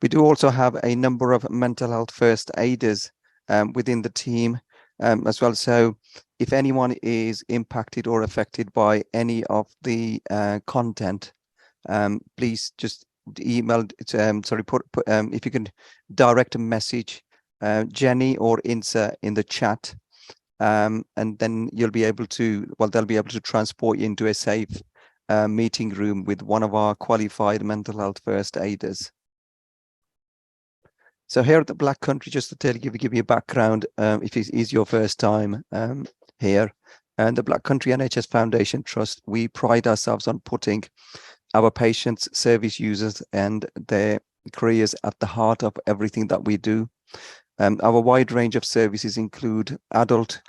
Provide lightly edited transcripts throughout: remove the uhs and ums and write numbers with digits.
We do also have a number of mental health first aiders within the team as well. So if anyone is impacted or affected by any of the content, please just email, if you can direct a message, Jenny or Insa in the chat, and then you'll be able to, they'll be able to transport you into a safe meeting room with one of our qualified mental health first aiders. So here at the Black Country, just to give you a background, if it is your first time here, and the Black Country NHS Foundation Trust, we pride ourselves on putting our patients, service users, and their careers at the heart of everything that we do. Our wide range of services include adult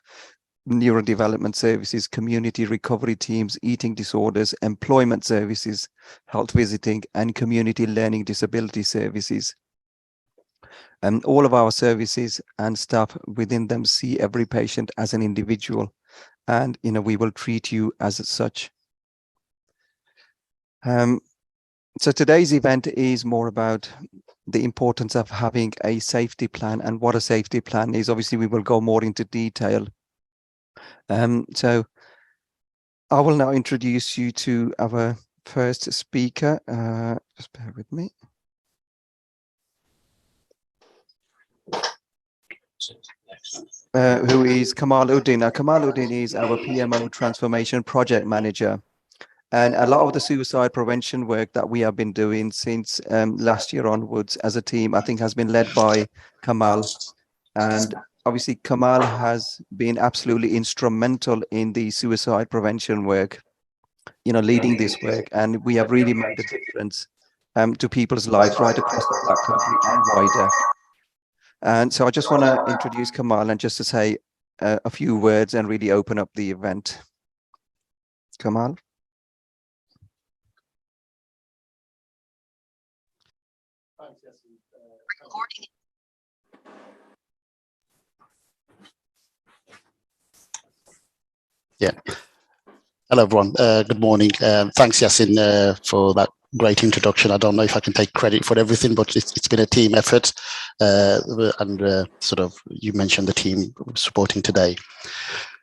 neurodevelopment services, community recovery teams, eating disorders, employment services, health visiting, and community learning disability services. All of our services and staff within them see every patient as an individual, and we will treat you as such. So today's event is more about the importance of having a safety plan and what a safety plan is. Obviously, we will go more into detail. So I will now introduce you to our first speaker. Just bear with me. Who is Kamal Uddin. Now, Kamal Uddin is our PMO Transformation Project Manager. And a lot of the suicide prevention work that we have been doing since last year onwards as a team, I think, has been led by Kamal. And obviously, Kamal has been absolutely instrumental in the suicide prevention work, leading this work. And we have really made a difference to people's lives right across the Black Country and wider. And so I just want to introduce Kamal and just to say a few words and really open up the event. Kamal. Yeah. Hello, everyone. Good morning. Thanks, Yasin, for that great introduction. I don't know if I can take credit for everything, but it's been a team effort. And sort of, you mentioned the team supporting today.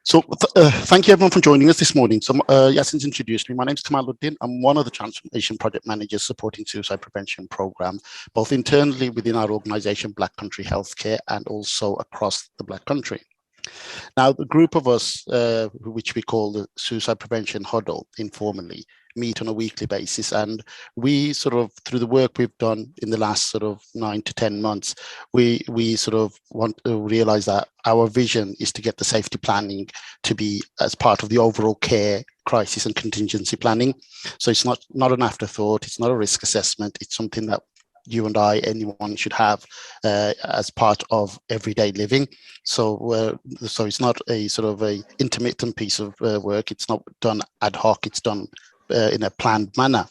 So thank you, everyone, for joining us this morning. So Yasin's introduced me. My name is Kamal Uddin. I'm one of the transformation project managers supporting suicide prevention program, both internally within our organization, Black Country Healthcare, and also across the Black Country. Now, the group of us, which we call the Suicide Prevention Huddle informally, meet on a weekly basis. And we sort of, through the work we've done in the last sort of 9 to 10 months, we sort of want to realize that our vision is to get the safety planning to be as part of the overall care, crisis and contingency planning. So it's not an afterthought, it's not a risk assessment, it's something that you and I, anyone should have as part of everyday living. So it's not a sort of a intermittent piece of work. It's not done ad hoc. It's done in a planned manner.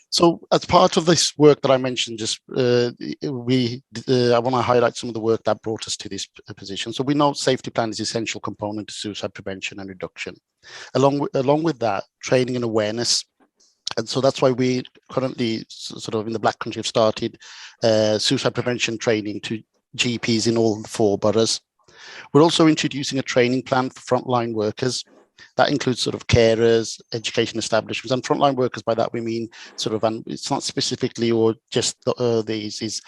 So as part of this work that I mentioned, I want to highlight some of the work that brought us to this position. So we know safety plan is an essential component to suicide prevention and reduction. Along with that, training and awareness. And so that's why we currently sort of in the Black Country have started suicide prevention training to GPs in all 4 boroughs. We're also introducing a training plan for frontline workers. That includes sort of carers, education establishments, and frontline workers. By that we mean sort of, and it's not specifically or just these is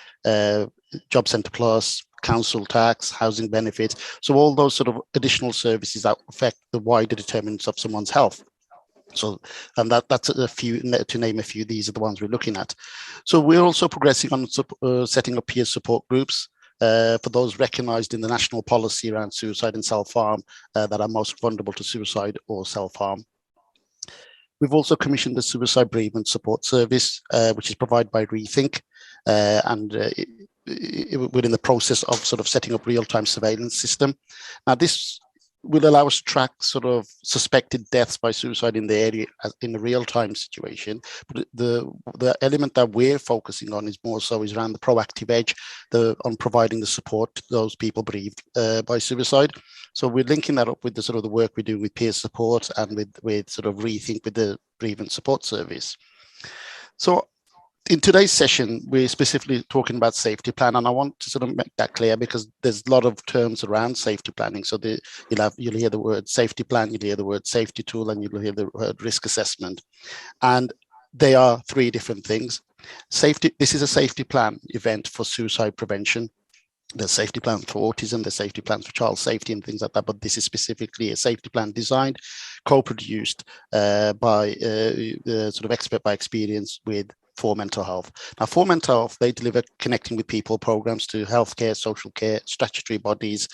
Job Centre Plus, council tax, housing benefits. So all those sort of additional services that affect the wider determinants of someone's health. So, and that's a few, to name a few, these are the ones we're looking at. So we're also progressing on setting up peer support groups for those recognised in the national policy around suicide and self-harm that are most vulnerable to suicide or self-harm. We've also commissioned the Suicide Bereavement Support Service, which is provided by Rethink, and we're in the process of sort of setting up real-time surveillance system. Now, this will allow us to track sort of suspected deaths by suicide in the area in a real-time situation. But the element that we're focusing on is more so is around the proactive edge, on providing the support to those people bereaved by suicide. So we're linking that up with the sort of the work we do with peer support and with sort of Rethink with the bereavement support service. So in today's session, we're specifically talking about safety plan, and I want to sort of make that clear because there's a lot of terms around safety planning. So you'll hear the word safety plan, you'll hear the word safety tool, and you'll hear the word risk assessment. And they are three different things. This is a safety plan event for suicide prevention. There's safety plans for autism, there's safety plans for child safety and things like that, but this is specifically a safety plan designed, co-produced by sort of expert by experience with For Mental Health. Now, For Mental Health, they deliver connecting with people programs to healthcare, social care, statutory bodies,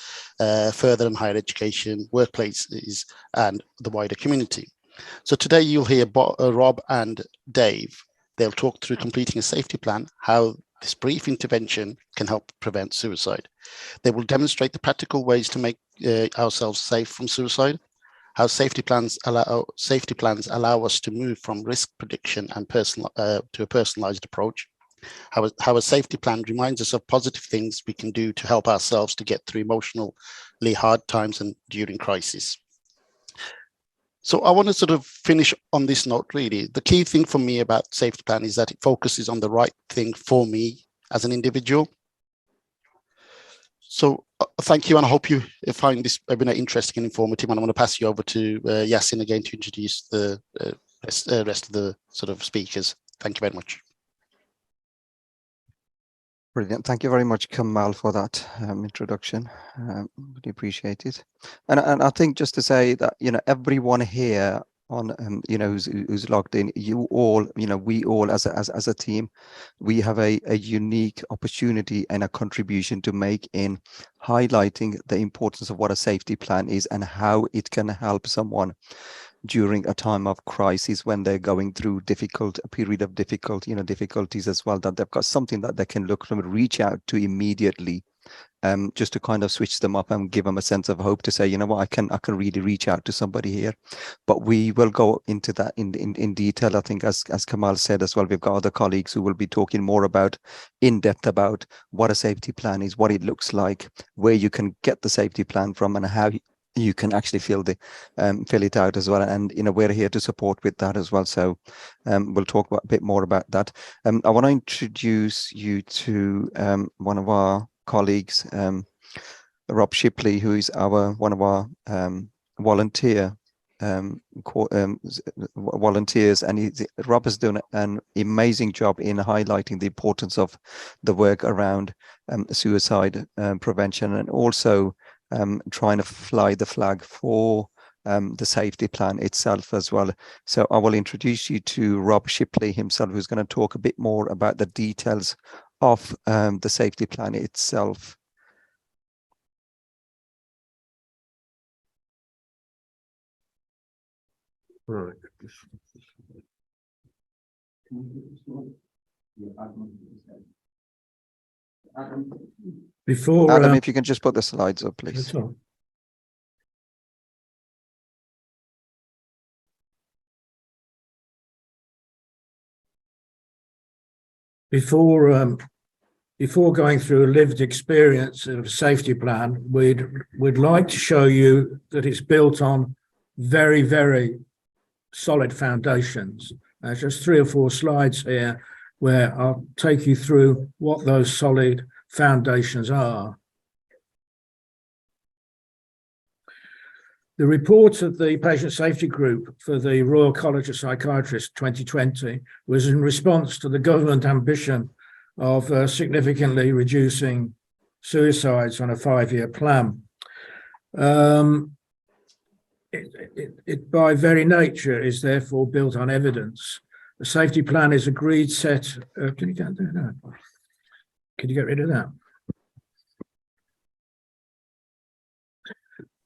further and higher education, workplaces, and the wider community. So today you'll hear Rob and Dave. They'll talk through completing a safety plan, how this brief intervention can help prevent suicide. They will demonstrate the practical ways to make ourselves safe from suicide, how safety plans allow us to move from risk prediction and to a personalized approach, how a safety plan reminds us of positive things we can do to help ourselves to get through emotionally hard times and during crisis. So I want to sort of finish on this note, really. The key thing for me about safety plan is that it focuses on the right thing for me as an individual. So thank you, and I hope you find this webinar interesting and informative. And I'm going to pass you over to Yasin again to introduce the rest of the sort of speakers. Thank you very much. Brilliant. Thank you very much, Kamal, for that introduction. Really appreciate it. And I think just to say that, everyone here on, who's logged in, you all, we all as a team, we have a unique opportunity and a contribution to make in highlighting the importance of what a safety plan is and how it can help someone during a time of crisis when they're going through a period of difficulties as well, that they've got something that they can look from, reach out to immediately, just to kind of switch them up and give them a sense of hope to say, you know what, I can really reach out to somebody here. But we will go into that in detail. I think as Kamal said as well, we've got other colleagues who will be talking more in depth about what a safety plan is, what it looks like, where you can get the safety plan from, and how you can actually fill it out as well. And we're here to support with that as well. So we'll talk a bit more about that. I want to introduce you to one of our colleagues, Rob Shipley, who is one of our volunteers, and Rob has done an amazing job in highlighting the importance of the work around suicide prevention, and also trying to fly the flag for the safety plan itself as well. So I will introduce you to Rob Shipley himself, who's going to talk a bit more about the details of the safety plan itself. Right. Before Adam, if you can just put the slides up, please. Before going through a lived experience of a safety plan, we'd like to show you that it's built on very, very solid foundations. There's just 3 or 4 slides here where I'll take you through what those solid foundations are. The report of the Patient Safety Group for the Royal College of Psychiatrists 2020 was in response to the government ambition of significantly reducing suicides on a 5-year plan. It by very nature is therefore built on evidence. The safety plan is agreed set. Can you get that? Can you get rid of that?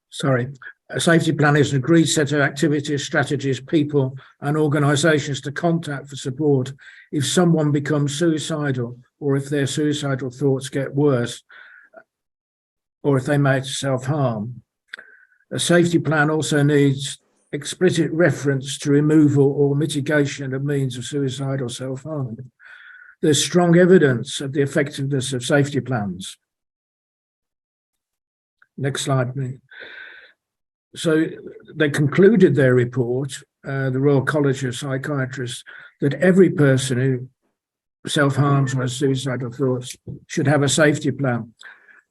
Sorry. A safety plan is an agreed set of activities, strategies, people, and organisations to contact for support if someone becomes suicidal, or if their suicidal thoughts get worse, or if they may self-harm. A safety plan also needs explicit reference to removal or mitigation of means of suicide or self-harm. There's strong evidence of the effectiveness of safety plans. Next slide, please. So they concluded their report, the Royal College of Psychiatrists, that every person self-harms or has suicidal thoughts should have a safety plan.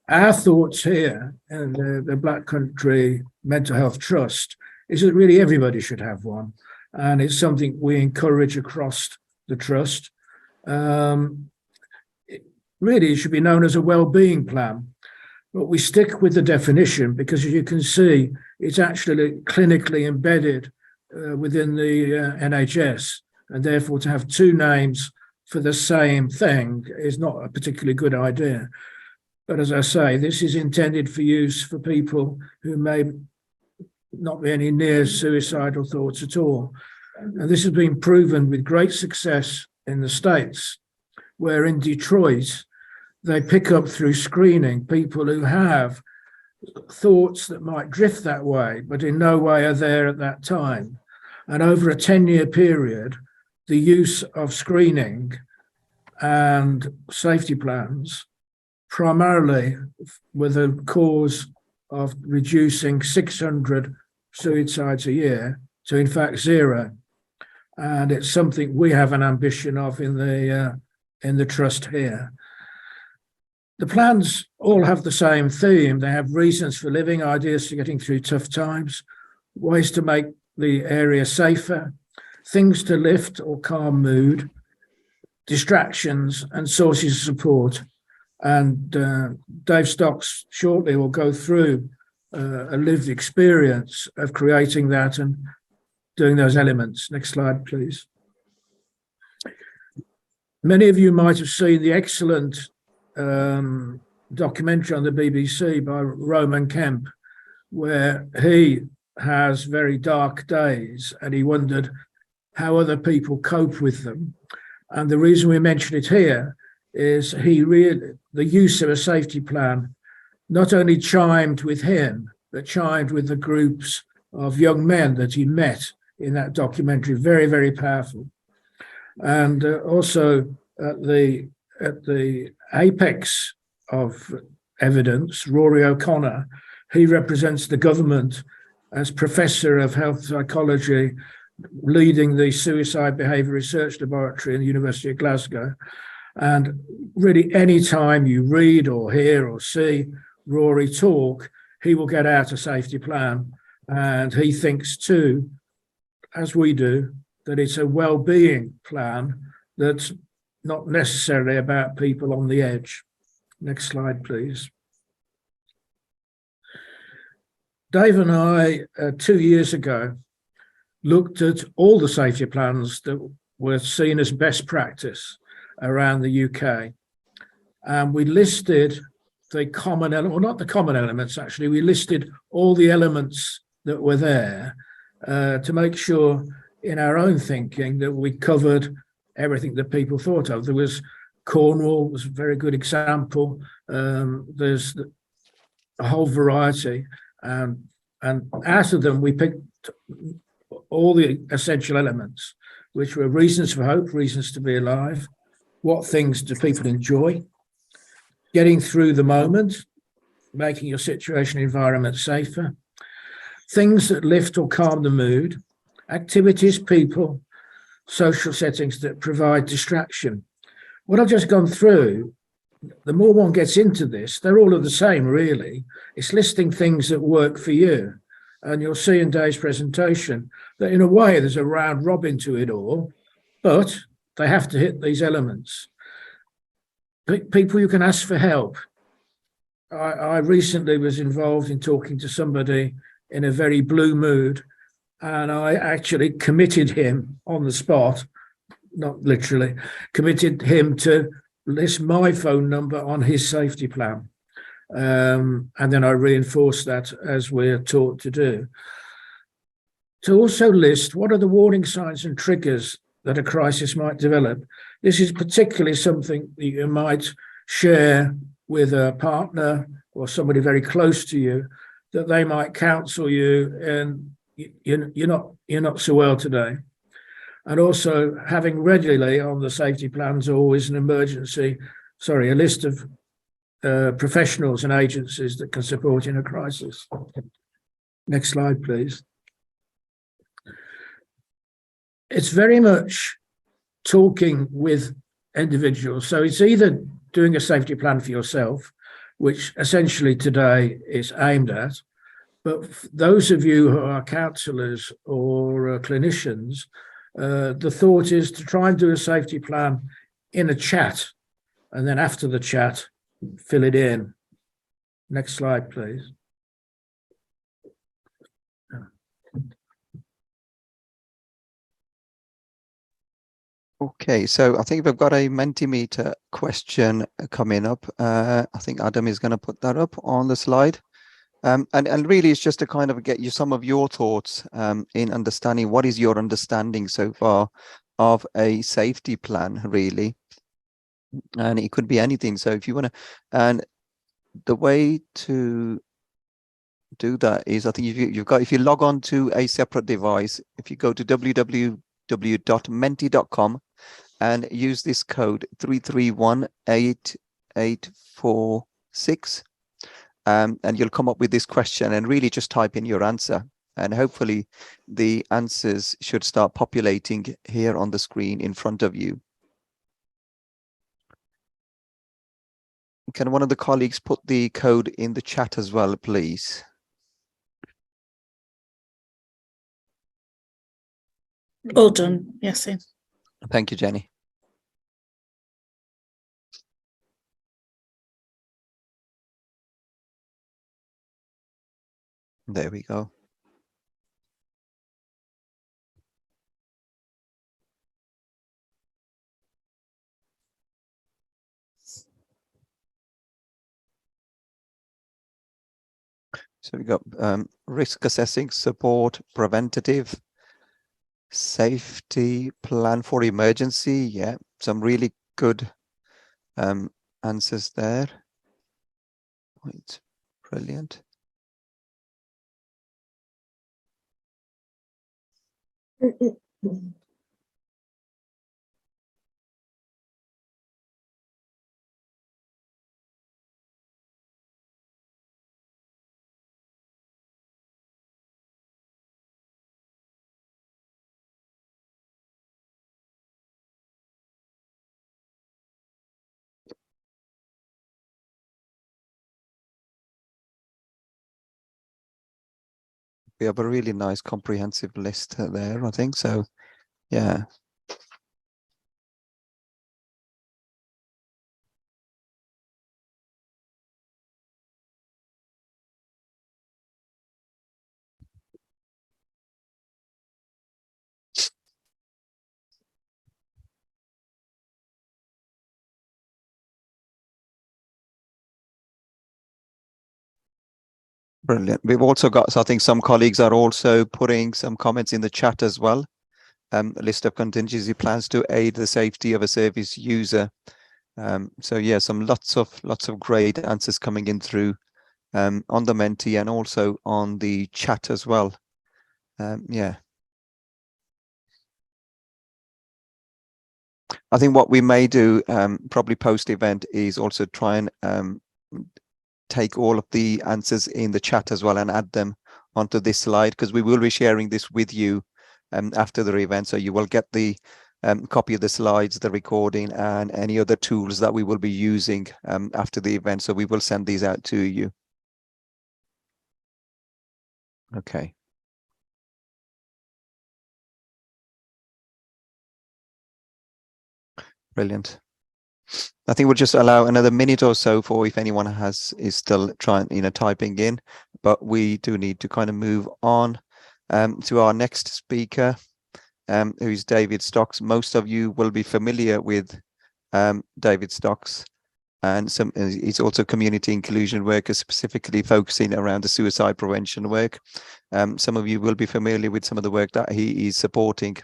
Our thoughts here in the Black Country Mental Health Trust is that really everybody should have one. And it's something we encourage across the trust. Really, it should be known as a well-being plan. But we stick with the definition because, as you can see, it's actually clinically embedded within the NHS. And therefore, to have two names for the same thing is not a particularly good idea. But as I say, this is intended for use for people who may not be any near suicidal thoughts at all. And this has been proven with great success in the States, where in Detroit, they pick up through screening people who have thoughts that might drift that way, but in no way are there at that time. And over a 10-year period, the use of screening and safety plans primarily with a cause of reducing 600 suicides a year to in fact 0. And it's something we have an ambition of in the trust here. The plans all have the same theme. They have reasons for living, ideas for getting through tough times, ways to make the area safer, things to lift or calm mood, distractions and sources of support. And Dave Stocks shortly will go through a lived experience of creating that and doing those elements. Next slide, please. Many of you might have seen the excellent documentary on the BBC by Roman Kemp, where he has very dark days and he wondered how other people cope with them. And the reason we mention it here is the use of a safety plan not only chimed with him, but chimed with the groups of young men that he met in that documentary. Very, very powerful. And also at the apex of evidence, Rory O'Connor, he represents the government as Professor of Health Psychology, leading the Suicide Behaviour Research Laboratory in the University of Glasgow. And really, any time you read or hear or see Rory talk, he will get out a safety plan. And he thinks too, as we do, that it's a well-being plan that's not necessarily about people on the edge. Next slide, please. Dave and I, 2 years ago, looked at all the safety plans that were seen as best practice around the UK. And we listed the common element, or not the common elements, actually, we listed all the elements that were there to make sure in our own thinking that we covered everything that people thought of. There was Cornwall, was a very good example. There's a whole variety. And out of them, we picked all the essential elements, which were reasons for hope, reasons to be alive. What things do people enjoy? Getting through the moment, making your situation environment safer. Things that lift or calm the mood. Activities, people, social settings that provide distraction. What I've just gone through, the more one gets into this, they're all of the same, really. It's listing things that work for you. And you'll see in Dave's presentation that in a way there's a round robin to it all, but they have to hit these elements. People you can ask for help. I recently was involved in talking to somebody in a very blue mood, and I actually committed him on the spot, not literally, committed him to list my phone number on his safety plan. And then I reinforced that as we're taught to do. To also list what are the warning signs and triggers that a crisis might develop. This is particularly something that you might share with a partner or somebody very close to you, that they might counsel you and you're not so well today. And also having regularly on the safety plans always a list of professionals and agencies that can support in a crisis. Next slide, please. It's very much talking with individuals. So it's either doing a safety plan for yourself, which essentially today is aimed at, but those of you who are counsellors or clinicians, the thought is to try and do a safety plan in a chat, and then after the chat, fill it in. Next slide, please. Okay, so I think we've got a Mentimeter question coming up. I think Adam is going to put that up on the slide. And really it's just to kind of get you some of your thoughts in understanding what is your understanding so far of a safety plan, really. And it could be anything. So if you want to, and the way to do that is, I think if you log on to a separate device, if you go to www.menti.com and use this code 331886, and you'll come up with this question, and really just type in your answer, and hopefully the answers should start populating here on the screen in front of you. Can one of the colleagues put the code in the chat as well, please? All done, yes. Thank you, Jenny. There we go. So we got risk assessing, support, preventative, safety, plan for emergency. Yeah, some really good answers there. It's brilliant. We have a really nice comprehensive list there, I think. So, yeah. Brilliant. We've also got, so I think some colleagues are also putting some comments in the chat as well. A list of contingency plans to aid the safety of a service user. So yeah, some lots of great answers coming in through on the Menti and also on the chat as well. Yeah. I think what we may do probably post event is also try and take all of the answers in the chat as well and add them onto this slide, because we will be sharing this with you after the event. So you will get the copy of the slides, the recording, and any other tools that we will be using after the event. So we will send these out to you. Okay. Brilliant. I think we'll just allow another minute or so for if anyone is still trying, typing in, but we do need to kind of move on to our next speaker, who is David Stocks. Most of you will be familiar with David Stocks, and he's also a community inclusion worker, specifically focusing around the suicide prevention work. Some of you will be familiar with some of the work that he is supporting.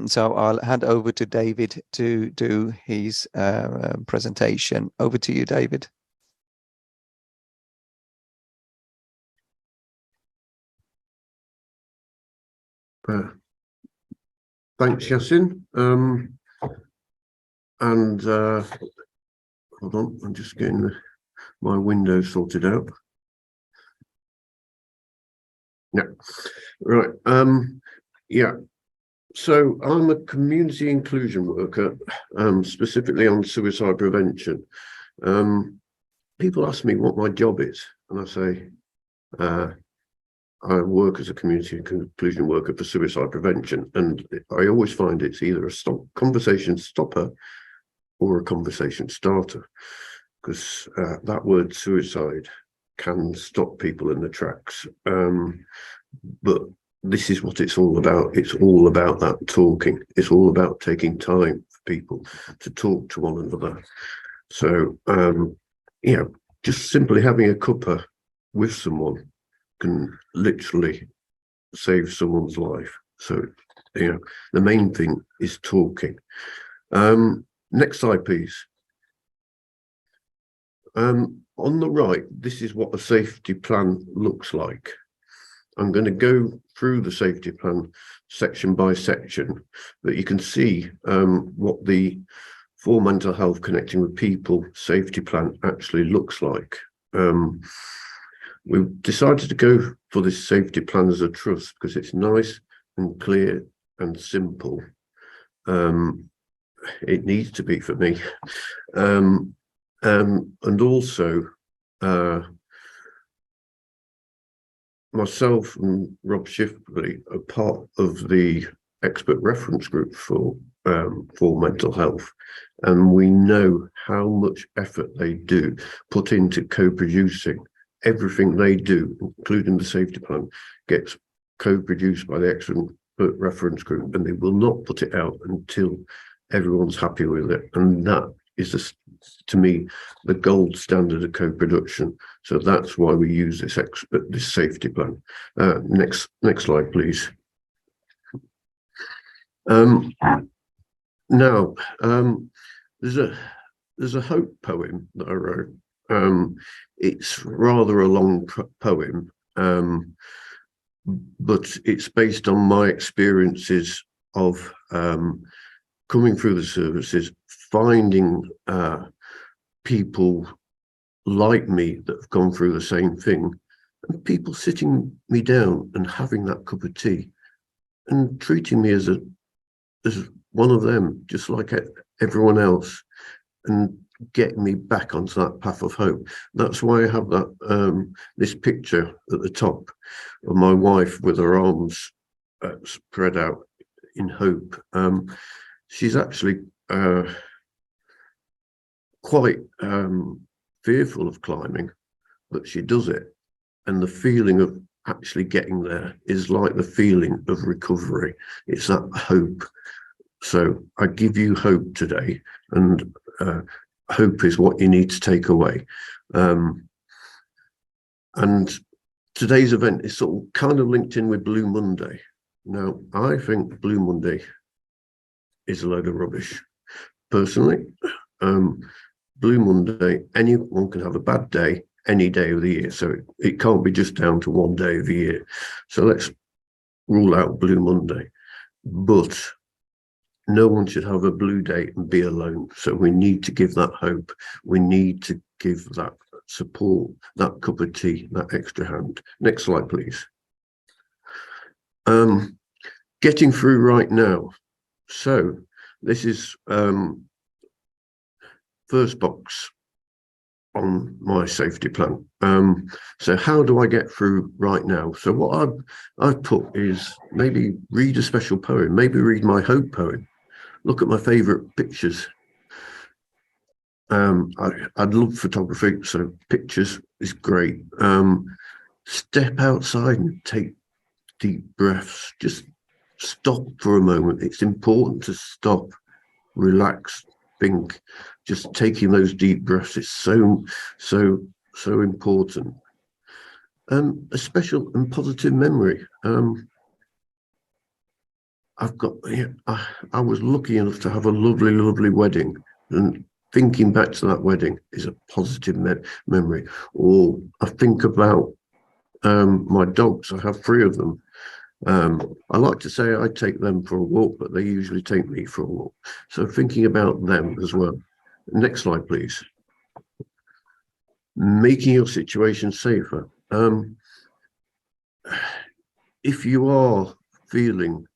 So I'll hand over to David to do his presentation. Over to you, David. Thanks, Yasin. Hold on, I'm just getting my window sorted out. Yeah, right. Yeah. So I'm a community inclusion worker, specifically on suicide prevention. People ask me what my job is, and I say, I work as a community inclusion worker for suicide prevention, and I always find it's either a conversation stopper or a conversation starter, because that word suicide can stop people in their tracks. But this is what it's all about. It's all about that talking. It's all about taking time for people to talk to one another. So, you know, just simply having a cuppa with someone can literally save someone's life. So, you know, the main thing is talking. Next slide, please. On the right, this is what a safety plan looks like. I'm going to go through the safety plan section by section, but you can see what the For Mental Health Connecting with People safety plan actually looks like. We've decided to go for this safety plan as a trust because it's nice and clear and simple. It needs to be for me. And also, myself and Rob Shifley are part of the expert reference group for mental health, and we know how much effort they do put into co-producing. Everything they do, including the safety plan, gets co-produced by the expert reference group, and they will not put it out until everyone's happy with it. And that is, to me, the gold standard of co-production. So that's why we use this safety plan. Next slide, please. Now, there's a hope poem that I wrote. It's rather a long poem, but it's based on my experiences of coming through the services, finding people like me that have gone through the same thing, and people sitting me down and having that cup of tea and treating me as one of them, just like everyone else, and getting me back onto that path of hope. That's why I have that this picture at the top of my wife with her arms spread out in hope. She's actually quite fearful of climbing, but she does it, and the feeling of actually getting there is like the feeling of recovery. It's that hope. So I give you hope today, and hope is what you need to take away. And today's event is sort of kind of linked in with Blue Monday. Now, I think Blue Monday is a load of rubbish. Personally, Blue Monday, anyone can have a bad day any day of the year. So it can't be just down to one day of the year. So let's rule out Blue Monday. But no one should have a blue day and be alone. So we need to give that hope. We need to give that support, that cup of tea, that extra hand. Next slide, please. Getting through right now. So this is first box on my safety plan. So how do I get through right now? So what I've put is maybe read a special poem, maybe read my hope poem. Look at my favorite pictures. I'd love photography, so pictures is great. Step outside and take deep breaths. Just stop for a moment. It's important to stop, relax, think. Just taking those deep breaths is so important. A special and positive memory. I was lucky enough to have a lovely wedding, and thinking back to that wedding is a positive memory. Or I think about my dogs. I have 3 of them. I like to say I take them for a walk, but they usually take me for a walk. So thinking about them as well. Next slide, please. Making your situation safer. If you are feeling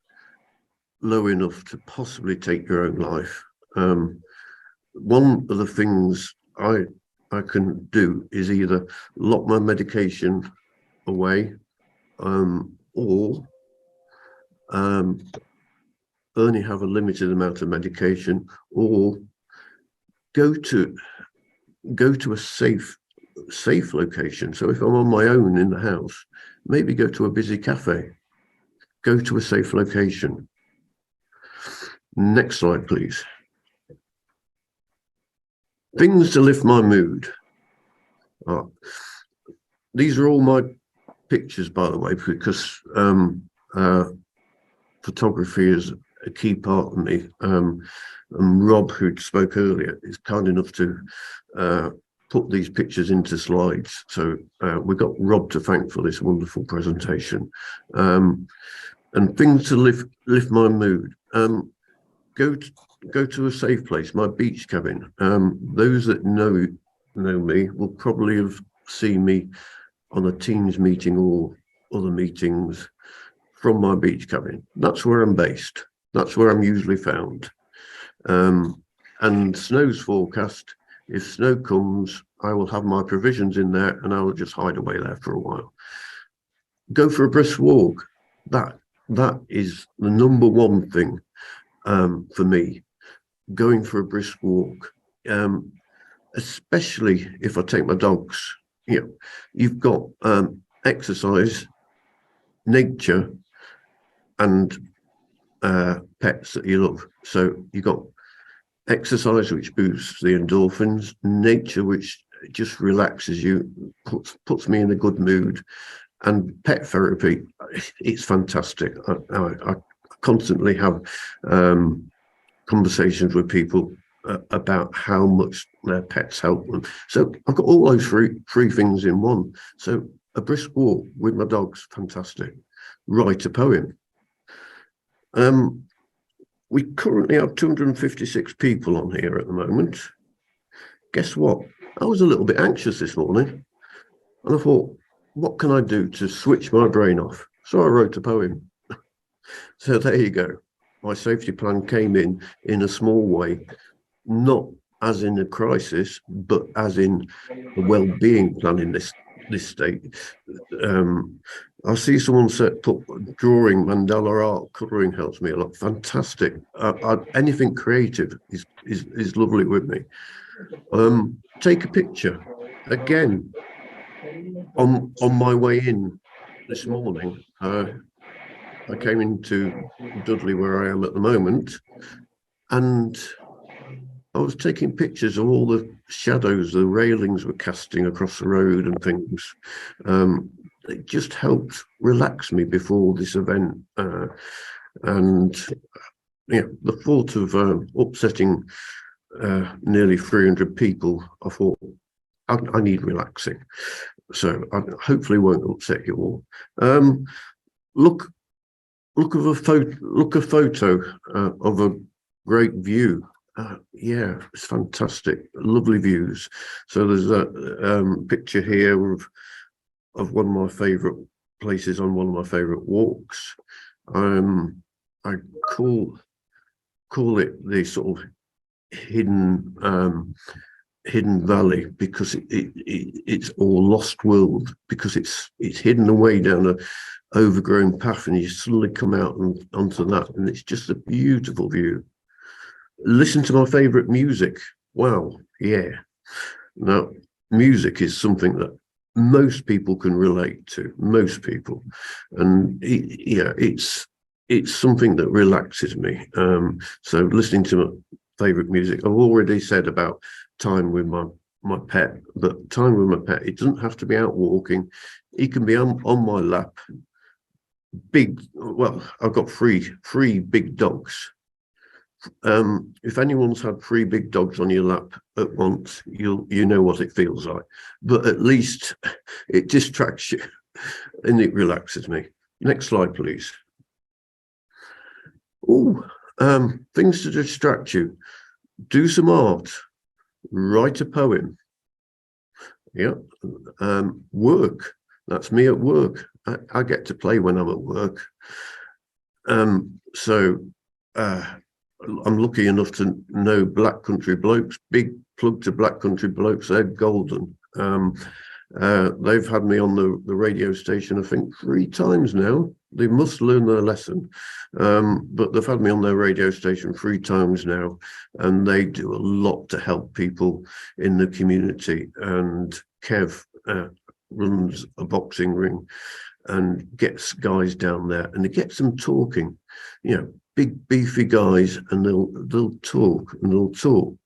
low enough to possibly take your own life. One of the things I can do is either lock my medication away, or only have a limited amount of medication, or go to a safe location. So if I'm on my own in the house, maybe go to a busy cafe, go to a safe location. Next slide, please. Things to lift my mood. These are all my pictures, by the way, because photography is a key part of me. And Rob, who spoke earlier, is kind enough to put these pictures into slides. So we've got Rob to thank for this wonderful presentation. And things to lift my mood. Go to a safe place, my beach cabin. Those that know me will probably have seen me on a Teams meeting or other meetings from my beach cabin. That's where I'm based. That's where I'm usually found. And snow's forecast. If snow comes, I will have my provisions in there and I will just hide away there for a while. Go for a brisk walk. That is the number one thing for me. Going for a brisk walk, especially if I take my dogs. You know, you've got exercise, nature, and pets that you love. So you've got exercise, which boosts the endorphins, nature, which just relaxes you, puts me in a good mood, and pet therapy. It's fantastic. I constantly have conversations with people about how much their pets help them. So I've got all those three things in one. So a brisk walk with my dogs, fantastic. Write a poem. We currently have 256 people on here at the moment. Guess what? I was a little bit anxious this morning, and I thought, what can I do to switch my brain off? So I wrote a poem. So there you go. My safety plan came in a small way, not as in a crisis, but as in a well-being plan in this state. I see someone put drawing, mandala art, colouring helps me a lot. Fantastic. Anything creative is lovely with me. Take a picture. Again, on my way in this morning, I came into Dudley, where I am at the moment, and I was taking pictures of all the shadows the railings were casting across the road and things. It just helped relax me before this event. And yeah, the thought of upsetting nearly 300 people, I thought, I need relaxing. So I hopefully won't upset you all. Look a photo of a great view. Yeah, it's fantastic, lovely views. So there's a picture here of one of my favorite places on one of my favorite walks. I call it the sort of hidden valley, because it's all lost world, because it's hidden away down a overgrown path, and you suddenly come out onto that, and it's just a beautiful view. Listen to my favorite music. Wow, yeah. Now, music is something that most people can relate to, most people, and it's something that relaxes me. So listening to my favorite music. I've already said about time with my pet, but time with my pet, it doesn't have to be out walking. He can be on my lap. I've got three big dogs. If anyone's had 3 big dogs on your lap at once, you know what it feels like. But at least it distracts you and it relaxes me. Next slide, please. Things to distract you. Do some art. Write a poem. Yeah. Work. That's me at work. I get to play when I'm at work. So I'm lucky enough to know Black Country Blokes. Big plug to Black Country Blokes. They're golden. They've had me on the radio station, I think, 3 times now. They must learn their lesson. But they've had me on their radio station 3 times now, and they do a lot to help people in the community. And Kev runs a boxing ring and gets guys down there, and it gets them talking, you know, big beefy guys, and they'll talk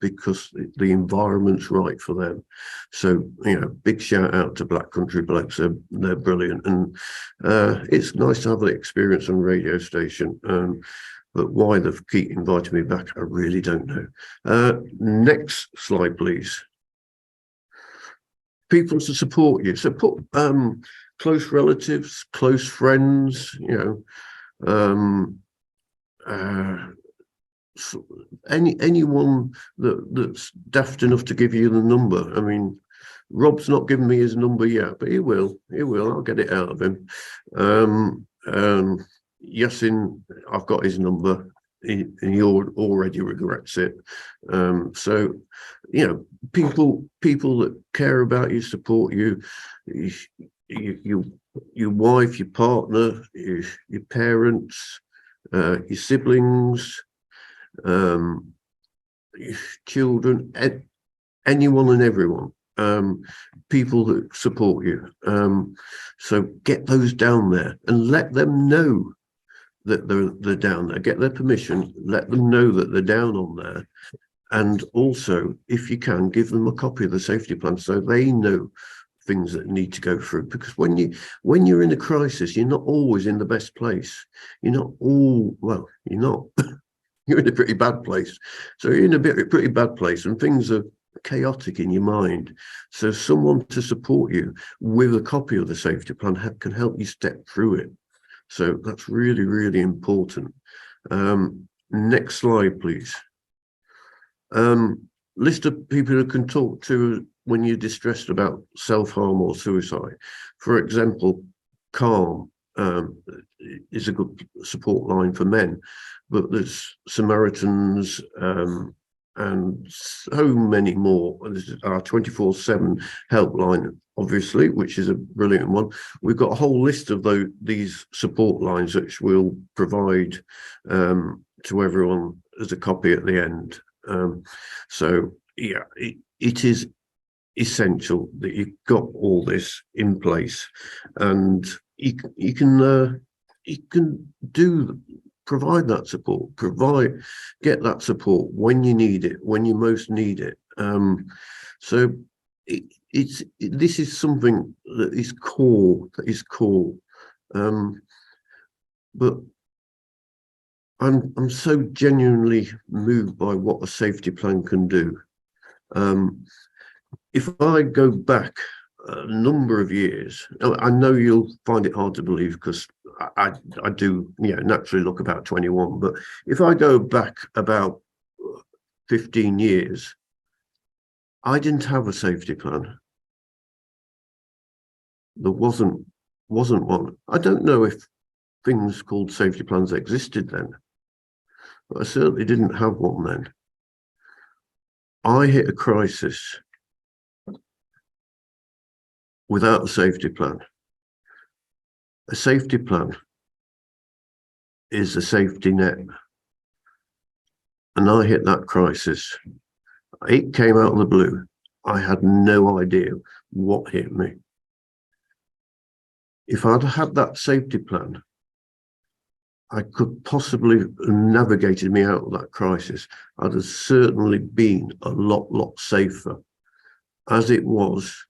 because the environment's right for them. So, you know, big shout out to Black Country Blokes. They're brilliant, and it's nice to have the experience on radio station. But why they keep inviting me back, I really don't know. Next slide, please. People to support you. So put close relatives, close friends, you know, anyone that's daft enough to give you the number. I mean, Rob's not given me his number yet, but he will. I'll get it out of him. Yasin, I've got his number. And he already regrets it. So, you know, people that care about you, support you, your wife, your partner, your parents, your siblings, your children, anyone and everyone, people that support you. So get those down there and let them know that they're down there. Get their permission, let them know that they're down on there. And also, if you can, give them a copy of the safety plan so they know things that need to go through. Because when you're in a crisis, you're not always in the best place. You're not you're not. You're in a pretty bad place. So you're in a pretty bad place, and things are chaotic in your mind. So someone to support you with a copy of the safety plan can help you step through it. So that's really, really important. Next slide, please. List of people who can talk to when you're distressed about self-harm or suicide. For example, Calm is a good support line for men, but there's Samaritans and so many more. There's our 24/7 helpline, obviously, which is a brilliant one. We've got a whole list of these support lines which we'll provide to everyone as a copy at the end. So yeah, it is essential that you've got all this in place, and you can provide that support, get that support when you need it, when you most need it. So this is something that is core. But I'm so genuinely moved by what a safety plan can do. If I go back a number of years, I know you'll find it hard to believe because I do, naturally look about 21. But if I go back about 15 years, I didn't have a safety plan. There wasn't one. I don't know if things called safety plans existed then, but I certainly didn't have one then. I hit a crisis without a safety plan. A safety plan is a safety net. And I hit that crisis. It came out of the blue. I had no idea what hit me. If I'd had that safety plan, I could possibly have navigated me out of that crisis. I'd have certainly been a lot safer. As it was,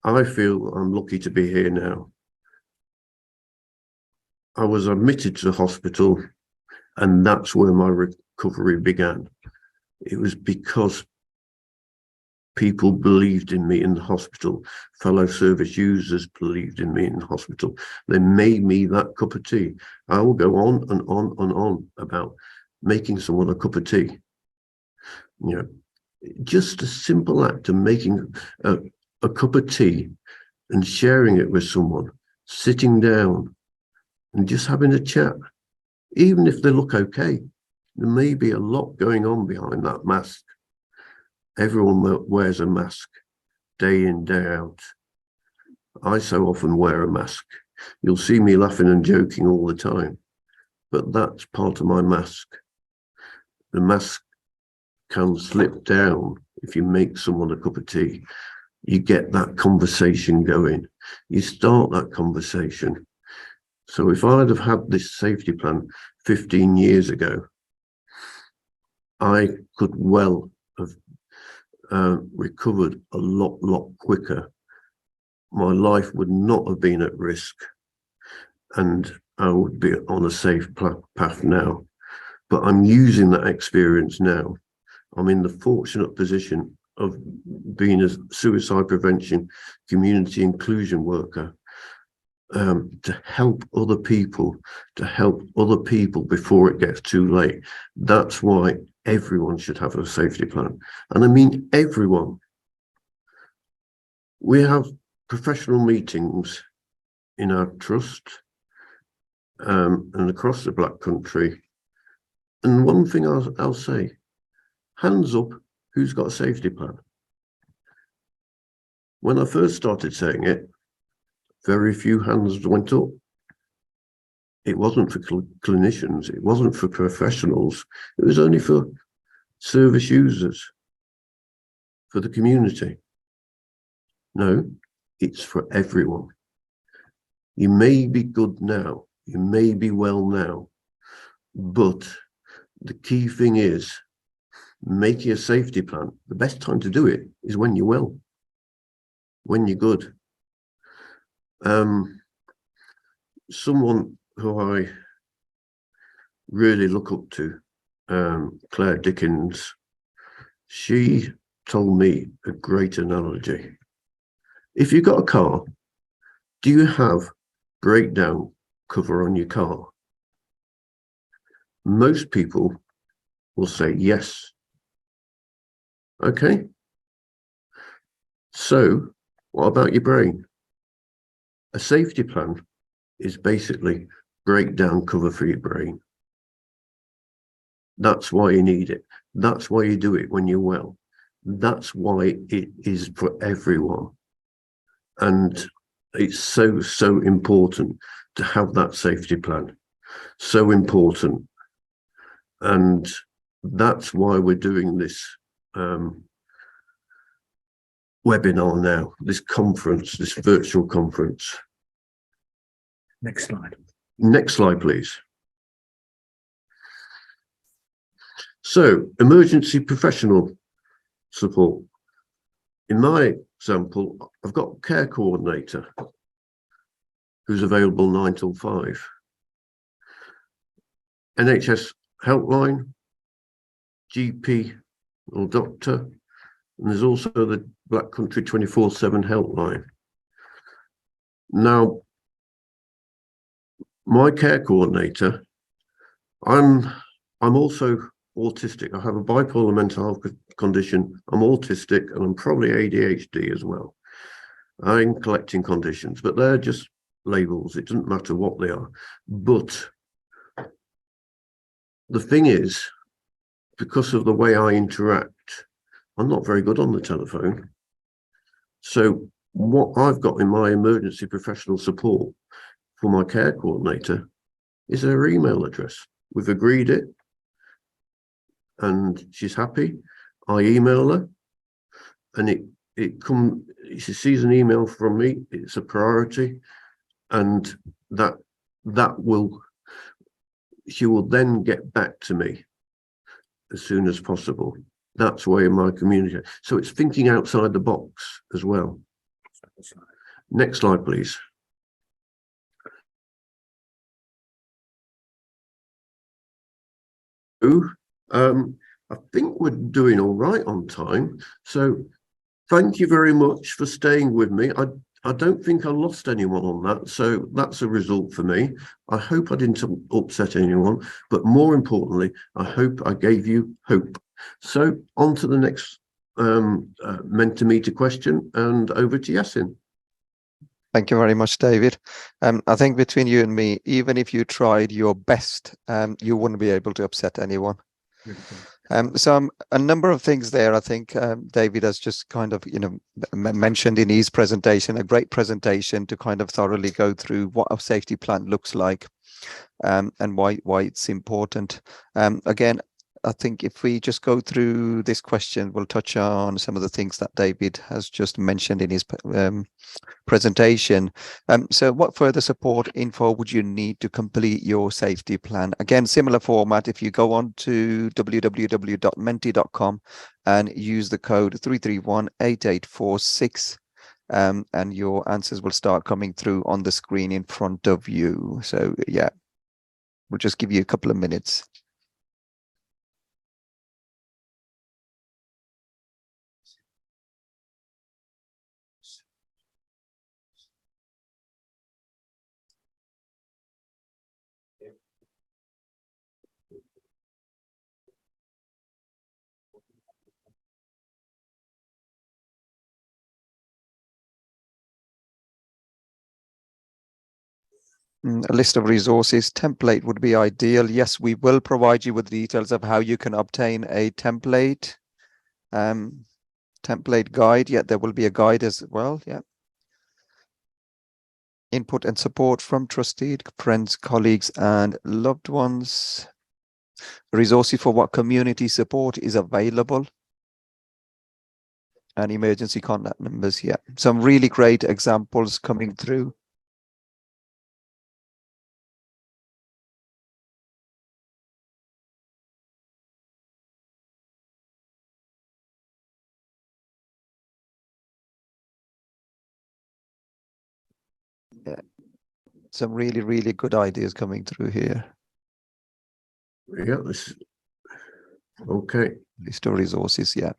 I feel I'm lucky to be here now. I was admitted to the hospital, and that's where my recovery began. It was because people believed in me in the hospital. Fellow service users believed in me in the hospital. They made me that cup of tea. I will go on and on and on about making someone a cup of tea. Just a simple act of making a cup of tea and sharing it with someone, sitting down and just having a chat. even if they look okay, there may be a lot going on behind that mask. Everyone wears a mask day in, day out. I so often wear a mask. You'll see me laughing and joking all the time, but that's part of my mask. The mask can slip down if you make someone a cup of tea. You get that conversation going. You start that conversation. So if I'd have had this safety plan 15 years ago, I could well have recovered a lot quicker. My life would not have been at risk, and I would be on a safe path now. But I'm using that experience now. I'm in the fortunate position of being a suicide prevention community inclusion worker, to help other people before it gets too late. That's why everyone should have a safety plan. And I mean everyone. We have professional meetings in our trust and across the Black Country. And one thing I'll say, hands up, who's got a safety plan? When I first started saying it, very few hands went up. It wasn't for clinicians, it wasn't for professionals, it was only for service users, for the community. No, it's for everyone. You may be good now, you may be well now, but the key thing is making a safety plan. The best time to do it is when you're well, when you're good. Someone who I really look up to, Claire Dickens, she told me a great analogy. If you've got a car, do you have breakdown cover on your car? Most people will say yes. Okay. So what about your brain? A safety plan is basically breakdown cover for your brain. That's why you need it. That's why you do it when you're well. That's why it is for everyone. And it's so important to have that safety plan. So important. And that's why we're doing this webinar now, this conference, this virtual conference. Next slide. Next slide, please. So, emergency professional support. In my example, I've got a care coordinator who's available 9 till 5. NHS helpline, GP or doctor, and there's also the Black Country 24/7 helpline. Now, my care coordinator, I'm also autistic. I have a bipolar mental health condition. I'm autistic and I'm probably ADHD as well. I'm collecting conditions, but they're just labels. It doesn't matter what they are. But the thing is, because of the way I interact, I'm not very good on the telephone. So what I've got in my emergency professional support for my care coordinator is her email address. We've agreed it and she's happy. I email her and she sees an email from me, it's a priority, and she will then get back to me as soon as possible. That's where my community. So it's thinking outside the box as well. Next slide, please. I think we're doing all right on time. So thank you very much for staying with me. I don't think I lost anyone on that, so that's a result for me. I hope I didn't upset anyone, but more importantly, I hope I gave you hope. So on to the next Mentimeter question, and over to Yasin. Thank you very much, David. I think between you and me, even if you tried your best, you wouldn't be able to upset anyone. So a number of things there. I think David has just kind of, mentioned in his presentation, a great presentation to kind of thoroughly go through what a safety plan looks like, and why it's important. Again, I think if we just go through this question, we'll touch on some of the things that David has just mentioned in his presentation. So what further support info would you need to complete your safety plan? Again, similar format. If you go on to www.menti.com and use the code 3318846, and your answers will start coming through on the screen in front of you. So yeah, we'll just give you a couple of minutes. A list of resources template would be ideal. Yes, we will provide you with details of how you can obtain a template guide. Yeah, there will be a guide as well. Yeah. Input and support from trusted friends, colleagues, and loved ones. Resources for what community support is available. And emergency contact numbers. Yeah, some really great examples coming through. Yeah, some really, really good ideas coming through here. Yeah, okay. List of resources, yeah.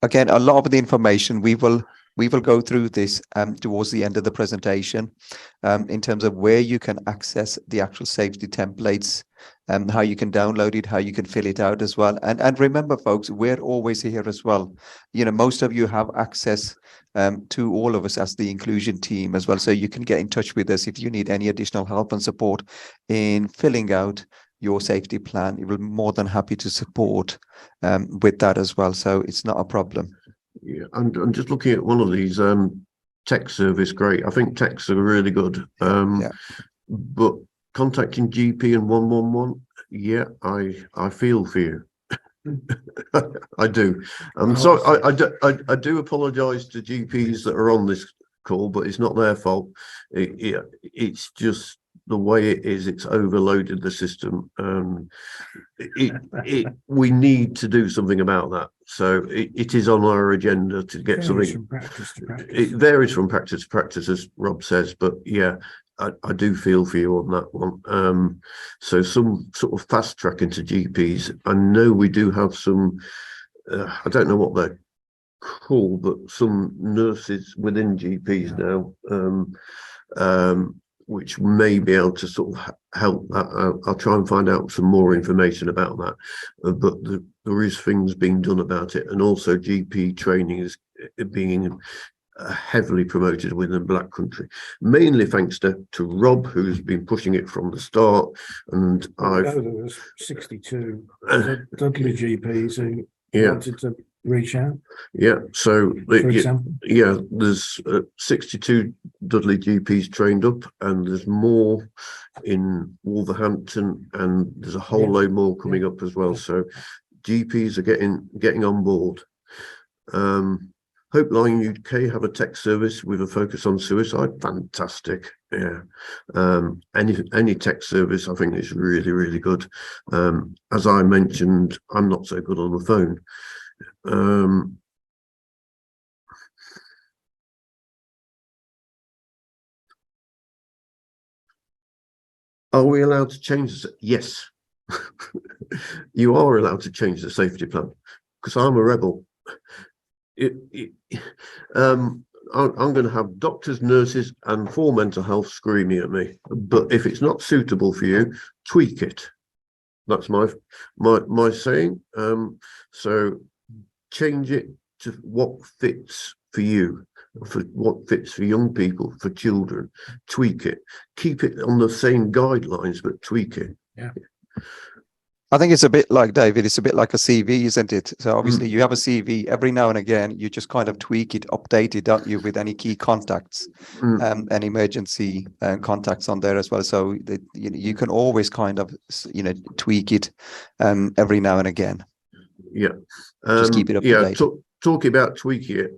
Again, a lot of the information we will go through this towards the end of the presentation, in terms of where you can access the actual safety templates, how you can download it, how you can fill it out as well. And remember, folks, we're always here as well. Most of you have access to all of us as the inclusion team as well. So you can get in touch with us if you need any additional help and support in filling out your safety plan. We're more than happy to support with that as well. So it's not a problem. Yeah, and I'm just looking at one of these tech service. Great. I think techs are really good. Yeah. But contacting GP and 111, yeah, I feel for you. I do. I'm sorry. I do apologise to GPs that are on this call, but it's not their fault. It's just the way it is. It's overloaded the system. We need to do something about that. So it is on our agenda to get something. From practice to practice. It varies from practice to practice, as Rob says, but yeah, I do feel for you on that one. So some sort of fast track into GPs. I know we do have some, I don't know what they're called, but some nurses within GPs now, which may be able to sort of help that. I'll try and find out some more information about that. But there is things being done about it, and also GP training is being heavily promoted within Black Country, mainly thanks to Rob, who's been pushing it from the start. And there was 62 Dudley GPs who wanted to reach out. Yeah, so for example, there's 62 Dudley GPs trained up, and there's more in Wolverhampton, and there's a whole load more coming up as well. So GPs are getting on board. Hopeline UK have a tech service with a focus on suicide. Fantastic. Yeah. Any tech service I think is really, really good. As I mentioned, I'm not so good on the phone. Are we allowed to change this? Yes. You are allowed to change the safety plan, because I'm a rebel. I'm going to have doctors, nurses, and 4 mental health screaming at me. But if it's not suitable for you, tweak it. That's my saying. So change it to what fits for you, for what fits for young people, for children. Tweak it, keep it on the same guidelines, but tweak it. Yeah. I think it's a bit like, David, it's a bit like a CV, isn't it? So obviously you have a CV, every now and again, you just kind of tweak it, update it, don't you, with any key contacts and emergency contacts on there as well. So that you can always kind of, tweak it every now and again. Yeah. Just keep it up to date. Talking about tweaking it,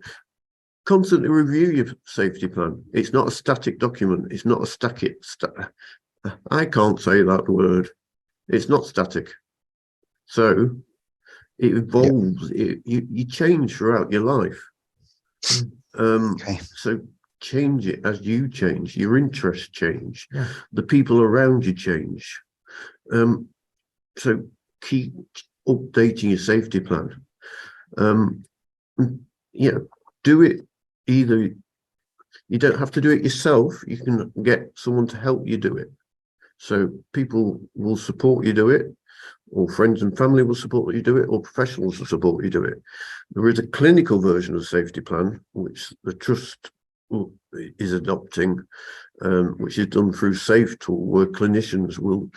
constantly review your safety plan. It's not a static document. It's not a static. I can't say that word. It's not static. So it evolves. Yeah. You change throughout your life. Okay. So change it as you change. Your interests change. Yeah. The people around you change. So keep updating your safety plan. Do it. Either you don't have to do it yourself. You can get someone to help you do it. So people will support you do it, or friends and family will support you do it, or professionals will support you do it. There is a clinical version of the safety plan, which the trust is adopting, which is done through SafeTool, where clinicians will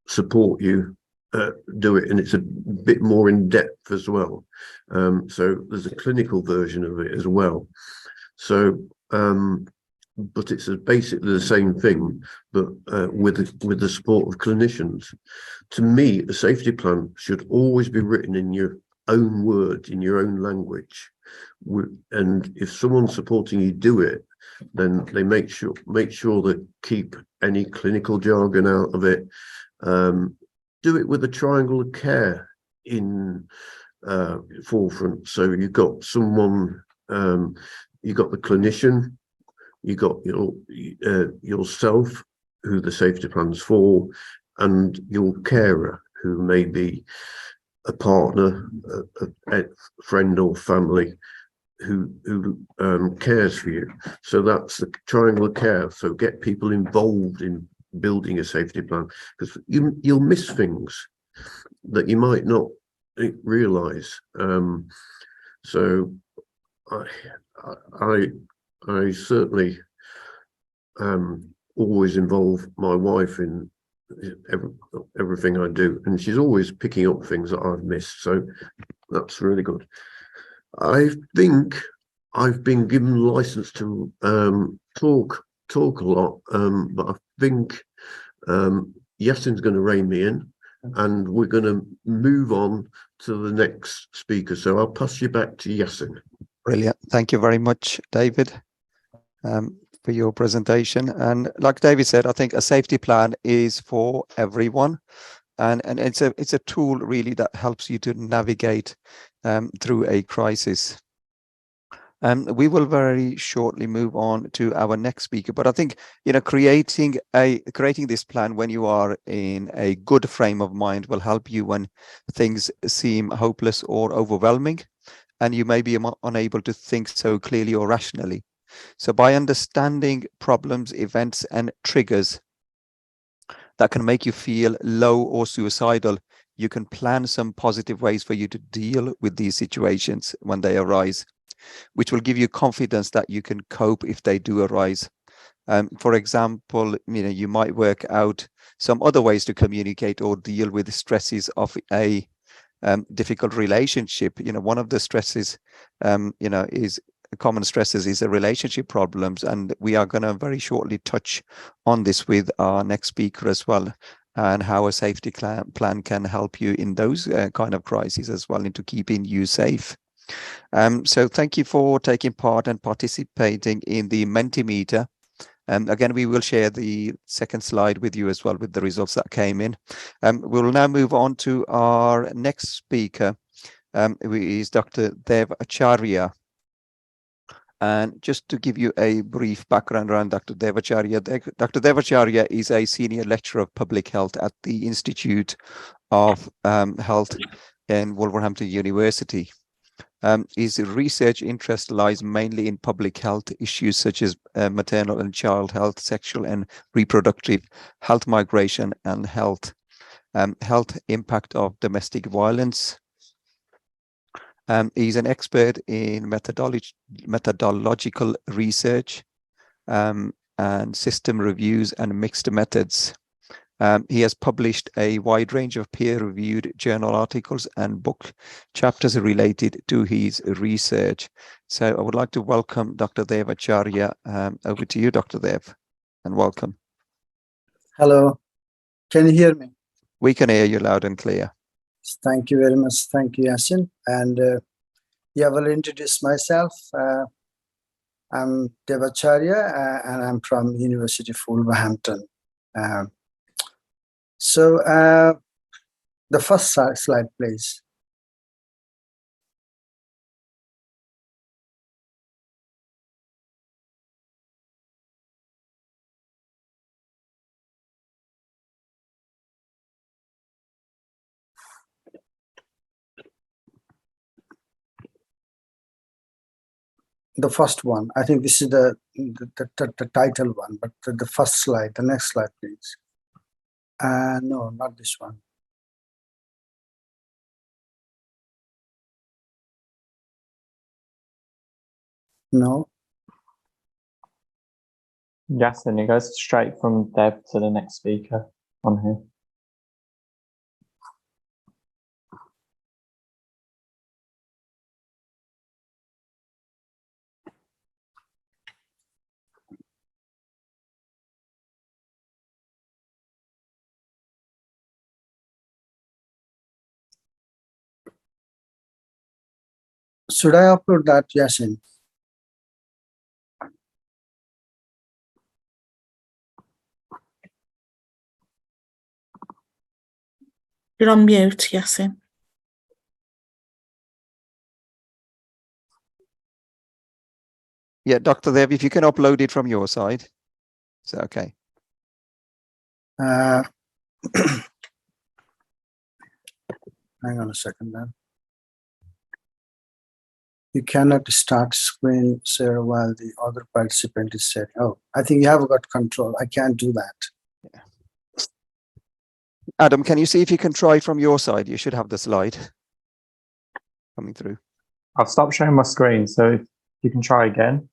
support you do it, and it's a bit more in depth as well. So there's a clinical version of it as well. So, but it's basically the same thing, but with the support of clinicians. To me, a safety plan should always be written in your own words, in your own language. And if someone's supporting you do it, then they make sure they keep any clinical jargon out of it. Do it with a triangle of care in forefront. So you've got someone, you've got the clinician, you got yourself, who the safety plan's for, and your carer, who may be a partner, a friend or family who cares for you. So that's the triangle of care. So get people involved in building a safety plan, because you'll miss things that you might not realize. So I certainly always involve my wife in everything I do, and she's always picking up things that I've missed. So that's really good. I think I've been given license to talk a lot, but I think Yasin's going to rein me in, and we're going to move on to the next speaker. So I'll pass you back to Yasin. Brilliant. Thank you very much, David, for your presentation. And like David said, I think a safety plan is for everyone, and it's a tool really that helps you to navigate through a crisis. We will very shortly move on to our next speaker, but I think creating this plan when you are in a good frame of mind will help you when things seem hopeless or overwhelming, and you may be unable to think so clearly or rationally. So by understanding problems, events, and triggers that can make you feel low or suicidal, you can plan some positive ways for you to deal with these situations when they arise, which will give you confidence that you can cope if they do arise. For example, you might work out some other ways to communicate or deal with the stresses of a difficult relationship. One of the stresses, is common stresses is the relationship problems, and we are going to very shortly touch on this with our next speaker as well, and how a safety plan can help you in those kind of crises as well, into keeping you safe. So thank you for taking part and participating in the Mentimeter. Again, we will share the second slide with you as well, with the results that came in. We'll now move on to our next speaker, who is Dr. Dev Acharya. And just to give you a brief background around Dr. Dev Acharya, Dr. Dev Acharya is a senior lecturer of public health at the Institute of Health in Wolverhampton University. His research interest lies mainly in public health issues such as maternal and child health, sexual and reproductive health, migration and health impact of domestic violence, He's an expert in methodological research and system reviews and mixed methods. He has published a wide range of peer-reviewed journal articles and book chapters related to his research. So I would like to welcome Dr. Dev Acharya. Over to you, Dr. Dev, and welcome. Hello, can you hear me? We can hear you loud and clear. Thank you very much. Thank you, Yasin. And I will introduce myself. I'm Dev Acharya, and I'm from University of Wolverhampton. So the first slide, please. The first one, I think this is the title one, but the first slide, the next slide, please. No, not this one. No. Yes, and it goes straight from Deb to the next speaker on here. Should I upload that, Yasin? You're on mute, Yasin. Yeah, Dr. Dev, if you can upload it from your side. Is that okay? Hang on a second, then. You cannot start screen share while the other participant is setting. Oh, I think you have got control. I can't do that. Yeah. Adam, can you see if you can try from your side? You should have the slide coming through. I've stopped sharing my screen, so if you can try again.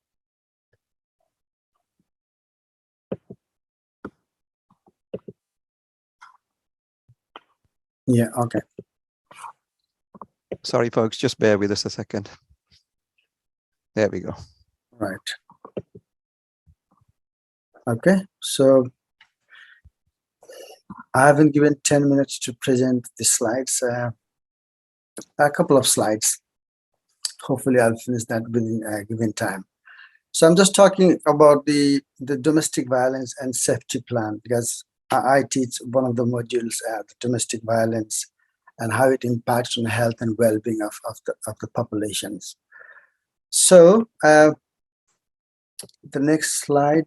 Yeah, okay. Sorry, folks, just bear with us a second. There we go. Right. Okay, so I haven't given 10 minutes to present the slides. A couple of slides. Hopefully I'll finish that within a given time. So I'm just talking about the domestic violence and safety plan, because I teach one of the modules, the domestic violence and how it impacts on health and well-being of the populations. So the next slide.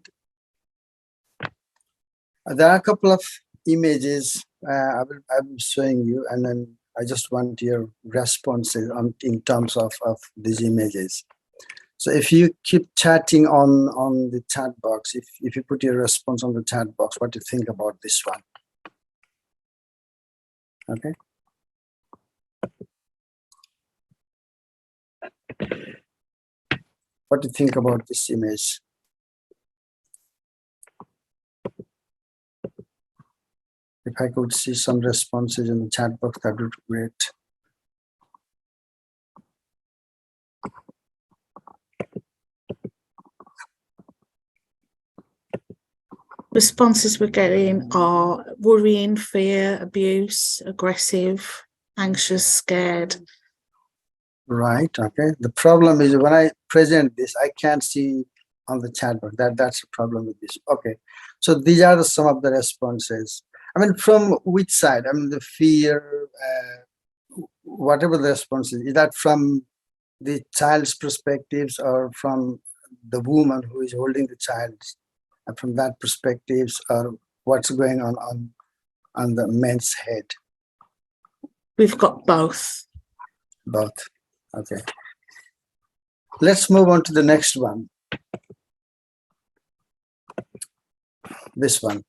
There are a couple of images I will be showing you, and then I just want your responses in terms of these images. So if you keep chatting on the chat box, if you put your response on the chat box, what do you think about this one? Okay. What do you think about this image? If I could see some responses in the chat box, that would be great. Responses we're getting are worrying, fear, abuse, aggressive, anxious, scared. Right, okay. The problem is when I present this, I can't see on the chat box. That's the problem with this. Okay, so these are some of the responses. I mean, from which side? I mean, the fear, whatever the response is that from the child's perspectives or from the woman who is holding the child, from that perspectives, or what's going on the man's head? We've got both. Both. Okay. Let's move on to the next one. This one.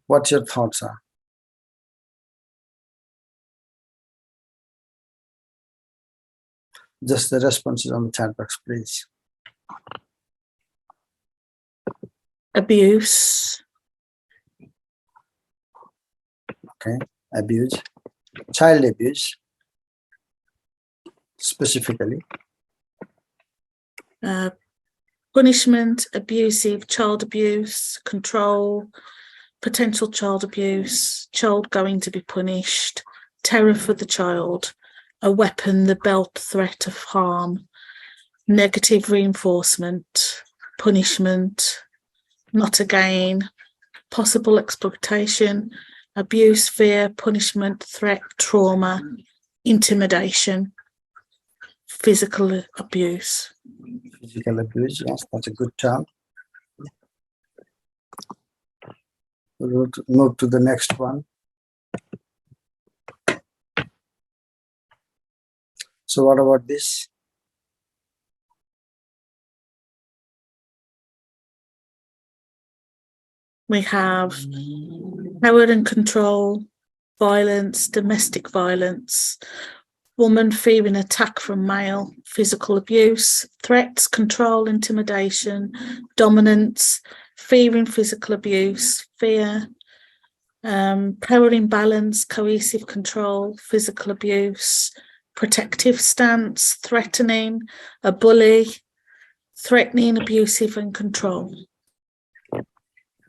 What your thoughts are? Just the responses on the chat box, please. Abuse. Okay, abuse, child abuse, specifically. Punishment, abusive, child abuse, control, potential child abuse, child going to be punished, terror for the child, a weapon, the belt, threat of harm, negative reinforcement, punishment, not again, possible exploitation, abuse, fear, punishment, threat, trauma, intimidation, physical abuse. Physical abuse, yes, that's a good term. We'll move to the next one. So what about this? We have power and control, violence, domestic violence, woman fearing attack from male, physical abuse, threats, control, intimidation, dominance, fearing physical abuse, fear, power imbalance, coercive control, physical abuse, protective stance, threatening, a bully, threatening, abusive and control.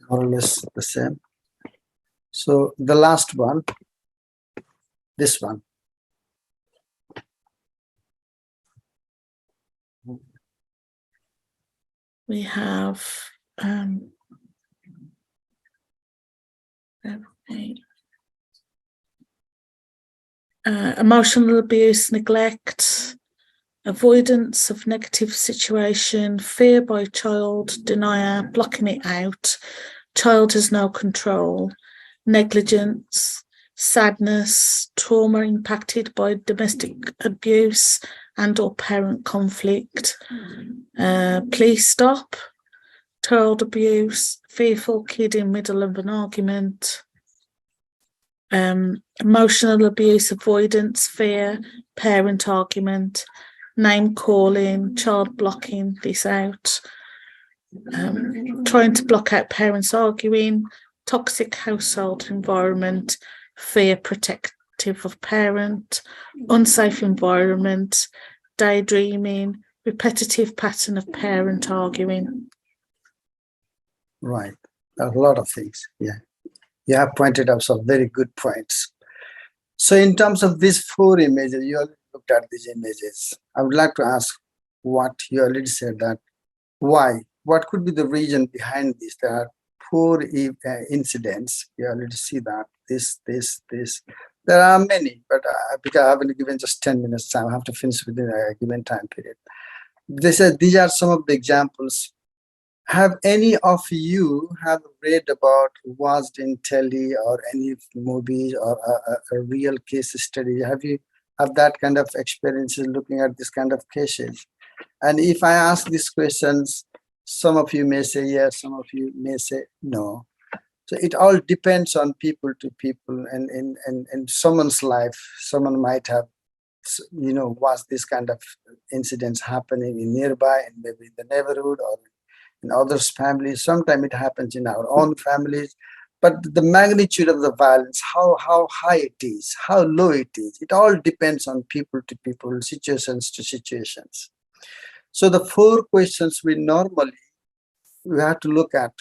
More or less the same. So the last one, this one. We have emotional abuse, neglect, avoidance of negative situation, fear by child, denier, blocking it out, child has no control, negligence, sadness, trauma impacted by domestic abuse and or parent conflict, please stop, child abuse, fearful kid in middle of an argument, emotional abuse, avoidance, fear, parent argument, name calling, child blocking this out, trying to block out parents arguing, toxic household environment, fear protective of parent, unsafe environment, daydreaming, repetitive pattern of parent arguing. Right, a lot of things, yeah. You have pointed out some very good points. So in terms of these 4 images, you already looked at these images. I would like to ask what you already said, that why? What could be the reason behind this? There are 4 incidents. You already see that, this. There are many, but because I haven't given just 10 minutes time, I have to finish within a given time period. These are some of the examples. Have any of you have read about, watched in telly or any movies or a real case study? Have you have that kind of experiences looking at this kind of cases? And if I ask these questions, some of you may say yes, some of you may say no. So it all depends on people to people, and in someone's life, someone might have, you know, watched this kind of incidents happening in nearby and maybe in the neighborhood or in others' families. Sometimes it happens in our own families, but the magnitude of the violence, how high it is, how low it is, it all depends on people to people, situations to situations. So the 4 questions we have to look at: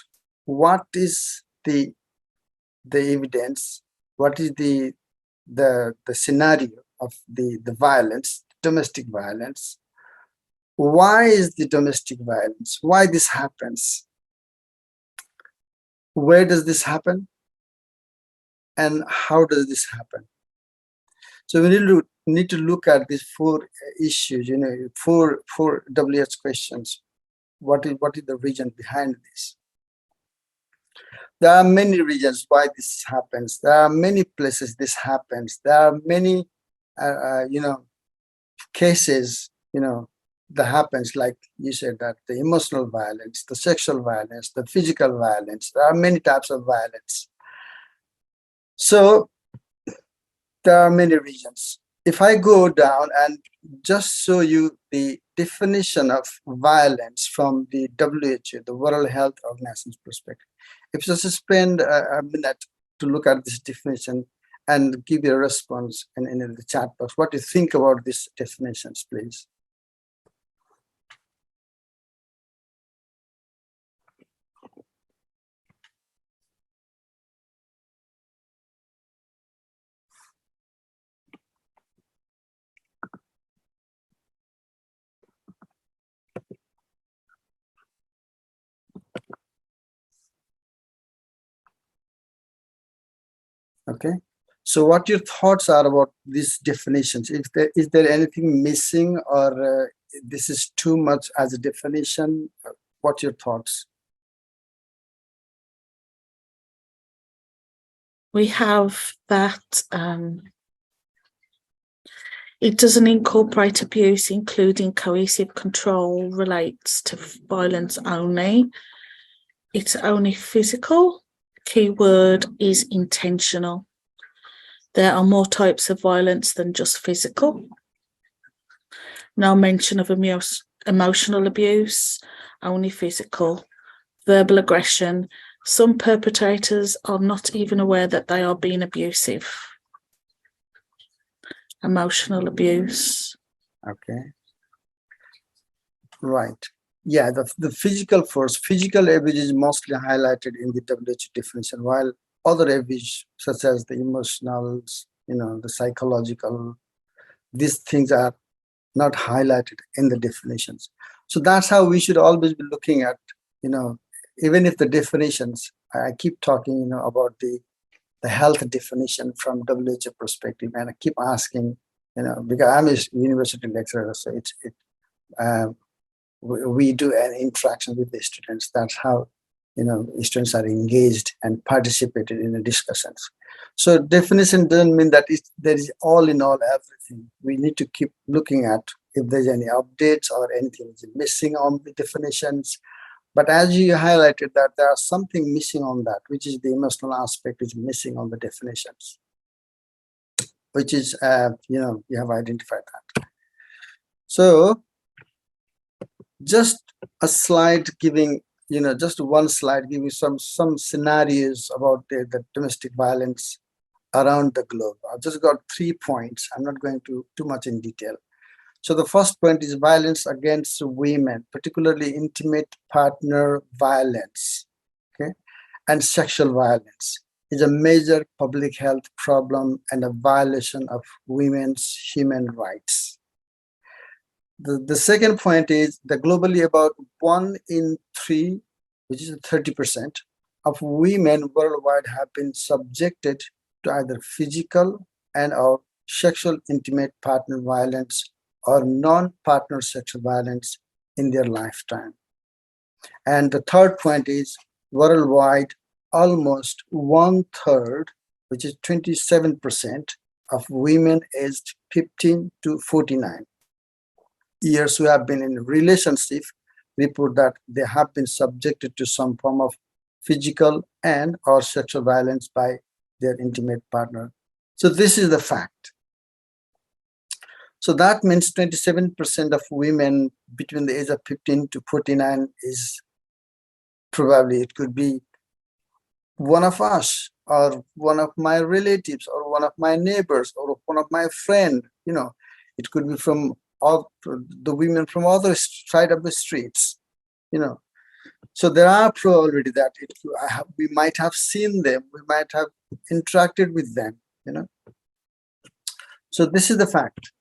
what is the evidence, what is the scenario of the violence, domestic violence. Why is the domestic violence? Why this happens? Where does this happen? And how does this happen? So we need to look at these 4 issues, you know, 4 WH questions. What is the reason behind this? There are many reasons why this happens. There are many places this happens. There are many, you know, cases, you know, that happens, like you said, that the emotional violence, the sexual violence, the physical violence. There are many types of violence. So there are many reasons. if I go down and just show you the definition of violence from the WHO, the World Health Organization's perspective, if you just spend a minute to look at this definition and give you a response in the chat box, what do you think about these definitions, please? Okay, so what your thoughts are about these definitions? Is there anything missing, or this is too much as a definition? What's your thoughts? We have that it doesn't incorporate abuse, including coercive control, relates to violence only. It's only physical. Keyword is intentional. There are more types of violence than just physical. No mention of emotional abuse, only physical. Verbal aggression. Some perpetrators are not even aware that they are being abusive. Emotional abuse. Okay. Right. Yeah, the physical force, physical abuse is mostly highlighted in the WHO definition, while other abuse, such as the emotional, the psychological, these things are not highlighted in the definitions. So that's how we should always be looking at, even if the definitions, I keep talking, about the health definition from WHO perspective, and I keep asking, because I'm a university lecturer, so we do an interaction with the students. That's how, students are engaged and participated in the discussions. So definition doesn't mean that there is all in all everything. We need to keep looking at if there's any updates or anything is missing on the definitions. But as you highlighted that there are something missing on that, which is the emotional aspect is missing on the definitions, which is, you have identified that. So just a slide giving, just one slide giving some scenarios about the domestic violence around the globe. I've just got 3 points. I'm not going to too much in detail. So the first point is violence against women, particularly intimate partner violence, okay, and sexual violence is a major public health problem and a violation of women's human rights. The second point is that globally about 1 in 3, which is 30%, of women worldwide have been subjected to either physical and or sexual intimate partner violence or non-partner sexual violence in their lifetime. And the third point is worldwide, almost 1/3, which is 27% of women aged 15 to 49 years who have been in a relationship report that they have been subjected to some form of physical and or sexual violence by their intimate partner. So this is the fact. So that means 27% of women between the age of 15 to 49 is probably, it could be one of us or one of my relatives or one of my neighbors or one of my friend, it could be from all the women from other side of the streets, So there are probability that we might have seen them, we might have interacted with them, So this is the fact.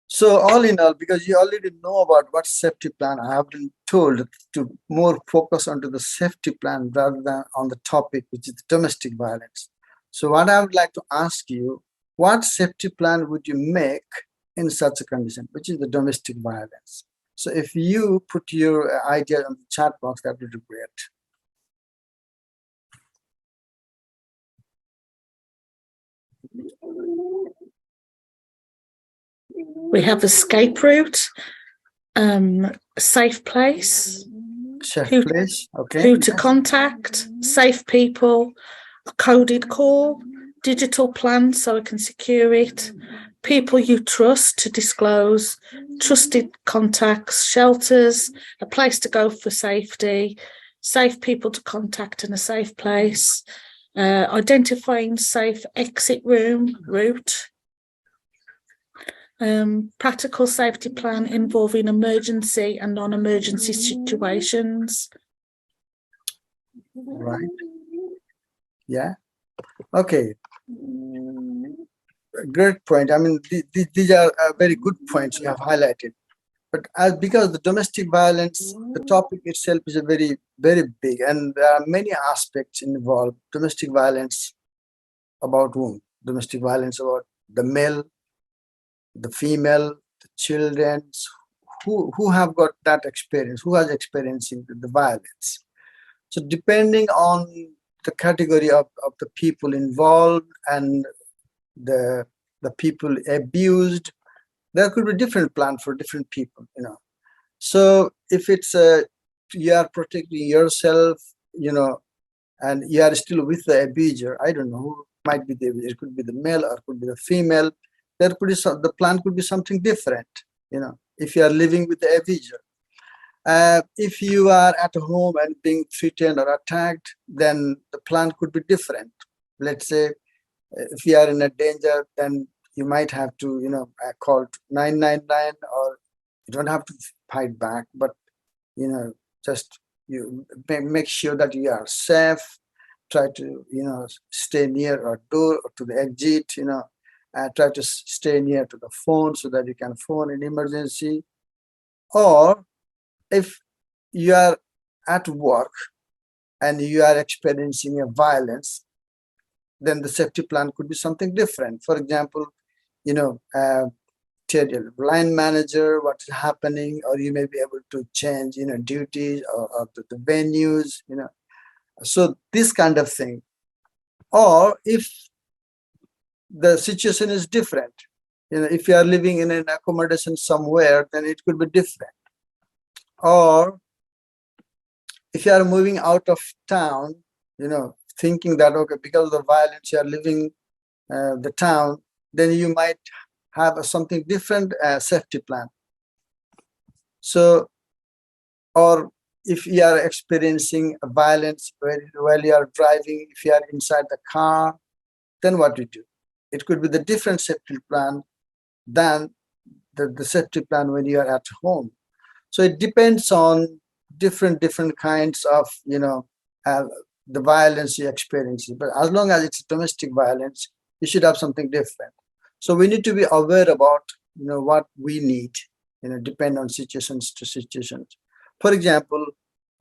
So all in all, because you already know about what safety plan, I have been told to more focus onto the safety plan rather than on the topic, which is domestic violence. So what I would like to ask you, what safety plan would you make in such a condition, which is the domestic violence? So if you put your idea on the chat box, that would be great. We have escape route, safe place, Place, okay. who to contact, safe people, a coded call, digital plan so I can secure it, people you trust to disclose, trusted contacts, shelters, a place to go for safety, safe people to contact and a safe place, identifying safe exit route, practical safety plan involving emergency and non-emergency situations. Right. Yeah. Okay. Great point. I mean, these are very good points you have highlighted. But because the domestic violence, the topic itself is a very, very big, and there are many aspects involved. Domestic violence about whom? Domestic violence about the male, the female, the children, who have got that experience, who has experiencing the violence. So depending on the category of the people involved and the people abused, there could be different plan for different people, you know. So if it's you are protecting yourself, you know, and you are still with the abuser, I don't know who might be the abuser. It could be the male or could be the female. There could be the plan could be something different, you know, if you are living with the abuser. If you are at home and being threatened or attacked, then the plan could be different. Let's say if you are in a danger, then you might have to, you know, call 999, or you don't have to fight back, but, you know, just you make sure that you are safe. Try to, you know, stay near a door or to the exit, you know, try to stay near to the phone so that you can phone in emergency. Or if you are at work and you are experiencing a violence, then the safety plan could be something different. For example, you know, tell your line manager what is happening, or you may be able to change, you know, duties or the venues, you know. So this kind of thing. Or if the situation is different, you know, if you are living in an accommodation somewhere, then it could be different. Or if you are moving out of town, you know, thinking that, okay, because of the violence you are leaving the town, then you might have something different safety plan. So, or if you are experiencing a violence while you are driving, if you are inside the car, then what we do? It could be the different safety plan than the safety plan when you are at home. So it depends on different kinds of, you know, the violence you're experiencing. But as long as it's domestic violence, you should have something different. So we need to be aware about, you know, what we need, you know, depend on situations to situations. For example,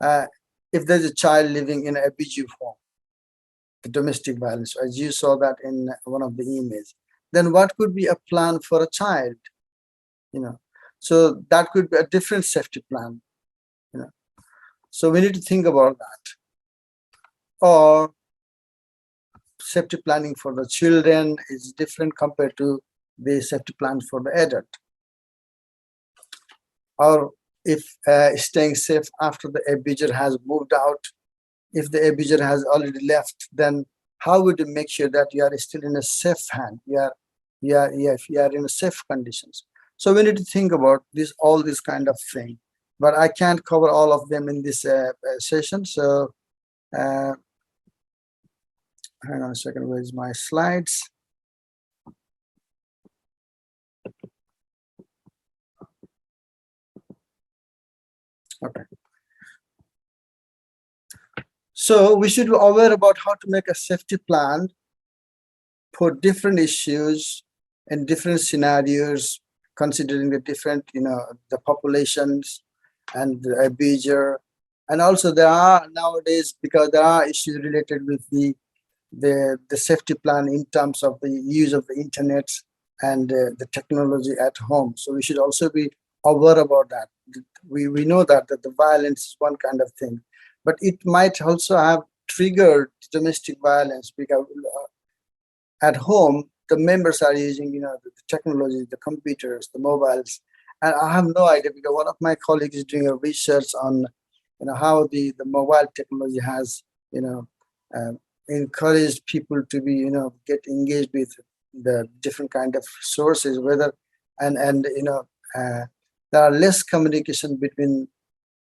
if there's a child living in an abusive home, the domestic violence, as you saw that in one of the emails, then what could be a plan for a child, you know? So that could be a different safety plan, you know. So we need to think about that. Or safety planning for the children is different compared to the safety plan for the adult. Or if staying safe after the abuser has moved out, if the abuser has already left, then how would you make sure that you are still in a safe hand? You are in a safe conditions. So we need to think about this, all this kind of thing. But I can't cover all of them in this session. So hang on a second, where's my slides? Okay. So we should be aware about how to make a safety plan for different issues and different scenarios, considering the different, you know, the populations and the abuser. And also there are nowadays, because there are issues related with the safety plan in terms of the use of the internet and the technology at home. So we should also be aware about that. We know that the violence is one kind of thing, but it might also have triggered domestic violence because at home the members are using, you know, the technology, the computers, the mobiles, and I have no idea because one of my colleagues is doing a research on, you know, how the mobile technology has, you know, encourage people to be, get engaged with the different kind of sources, whether, and there are less communication between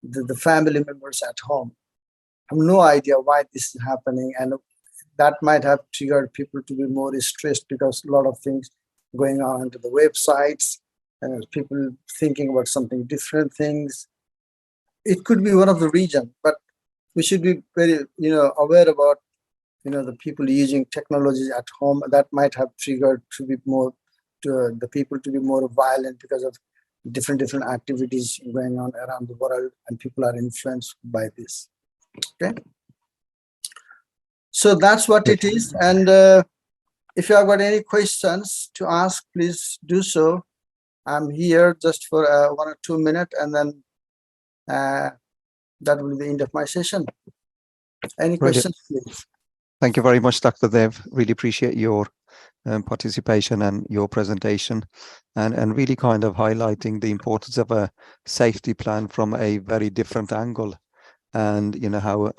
the family members at home. I have no idea why this is happening, and that might have triggered people to be more stressed because a lot of things going on to the websites and people thinking about something different things. It could be one of the reasons, but we should be very, aware about, the people using technology at home. That might have triggered to be more, to the people to be more violent because of different activities going on around the world, and people are influenced by this. Okay. So that's what it is. And if you have got any questions to ask, please do so. I'm here just for 1 or 2 minutes, and then that will be the end of my session. Any questions, please? Thank you very much, Dr. Dev. Really appreciate your participation and your presentation, and really kind of highlighting the importance of a safety plan from a very different angle. And how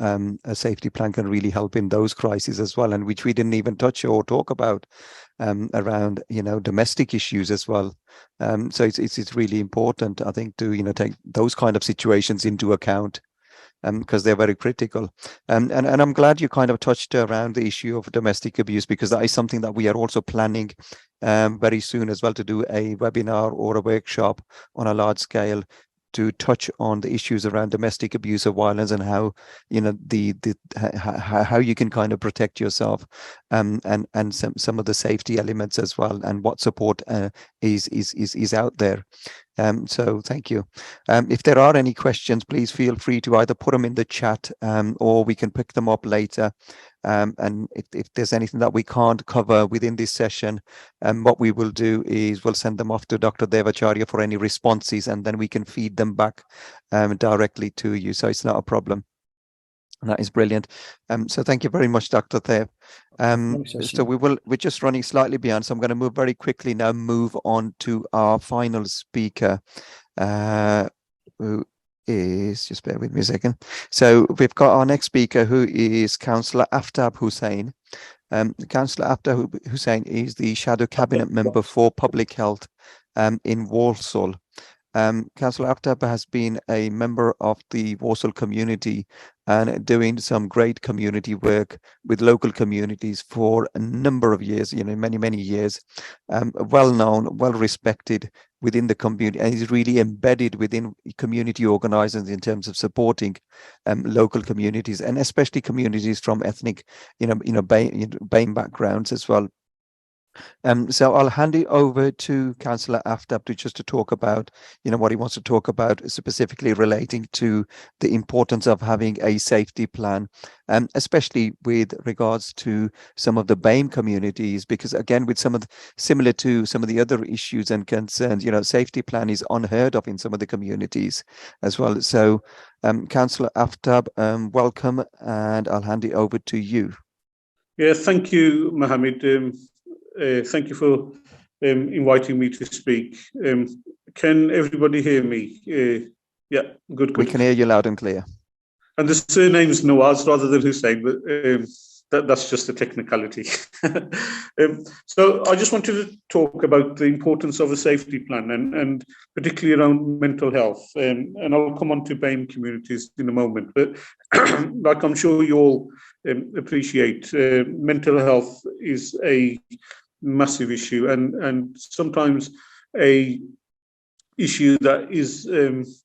a safety plan can really help in those crises as well, and which we didn't even touch or talk about around domestic issues as well. So it's really important, I think, to take those kind of situations into account, because they're very critical. And I'm glad you kind of touched around the issue of domestic abuse, because that is something that we are also planning very soon as well, to do a webinar or a workshop on a large scale to touch on the issues around domestic abuse or violence, and how how you can kind of protect yourself, and some of the safety elements as well, and what support is out there. So thank you. If there are any questions, please feel free to either put them in the chat, or we can pick them up later. And if there's anything that we can't cover within this session, what we will do is we'll send them off to Dr. Devacharya for any responses, and then we can feed them back directly to you. So it's not a problem. And that is brilliant. So thank you very much, Dr. Dev. So we're just running slightly behind, so I'm going to move very quickly now, move on to our final speaker, who is, just bear with me a second. So we've got our next speaker, who is Councillor Aftab Hussain. Councillor Aftab Hussain is the Shadow Cabinet Member for Public Health in Walsall. Councillor Aftab has been a member of the Walsall community and doing some great community work with local communities for a number of years, many years. Well known, well respected within the community, and is really embedded within community organizations in terms of supporting local communities, and especially communities from ethnic, BAME backgrounds as well. So I'll hand it over to Councillor Aftab to talk about, what he wants to talk about, specifically relating to the importance of having a safety plan, especially with regards to some of the BAME communities, because again, with similar to some of the other issues and concerns, safety plan is unheard of in some of the communities as well. So Councillor Aftab, welcome, and I'll hand it over to you. Yeah, thank you, Mohammed. Thank you for inviting me to speak. Can everybody hear me? Yeah, good. We can hear you loud and clear. And the surname is Nawaz rather than Hussain, but that's just a technicality. So I just wanted to talk about the importance of a safety plan, and particularly around mental health. And I'll come on to BAME communities in a moment. But like I'm sure you all appreciate, mental health is a massive issue, and sometimes a issue that is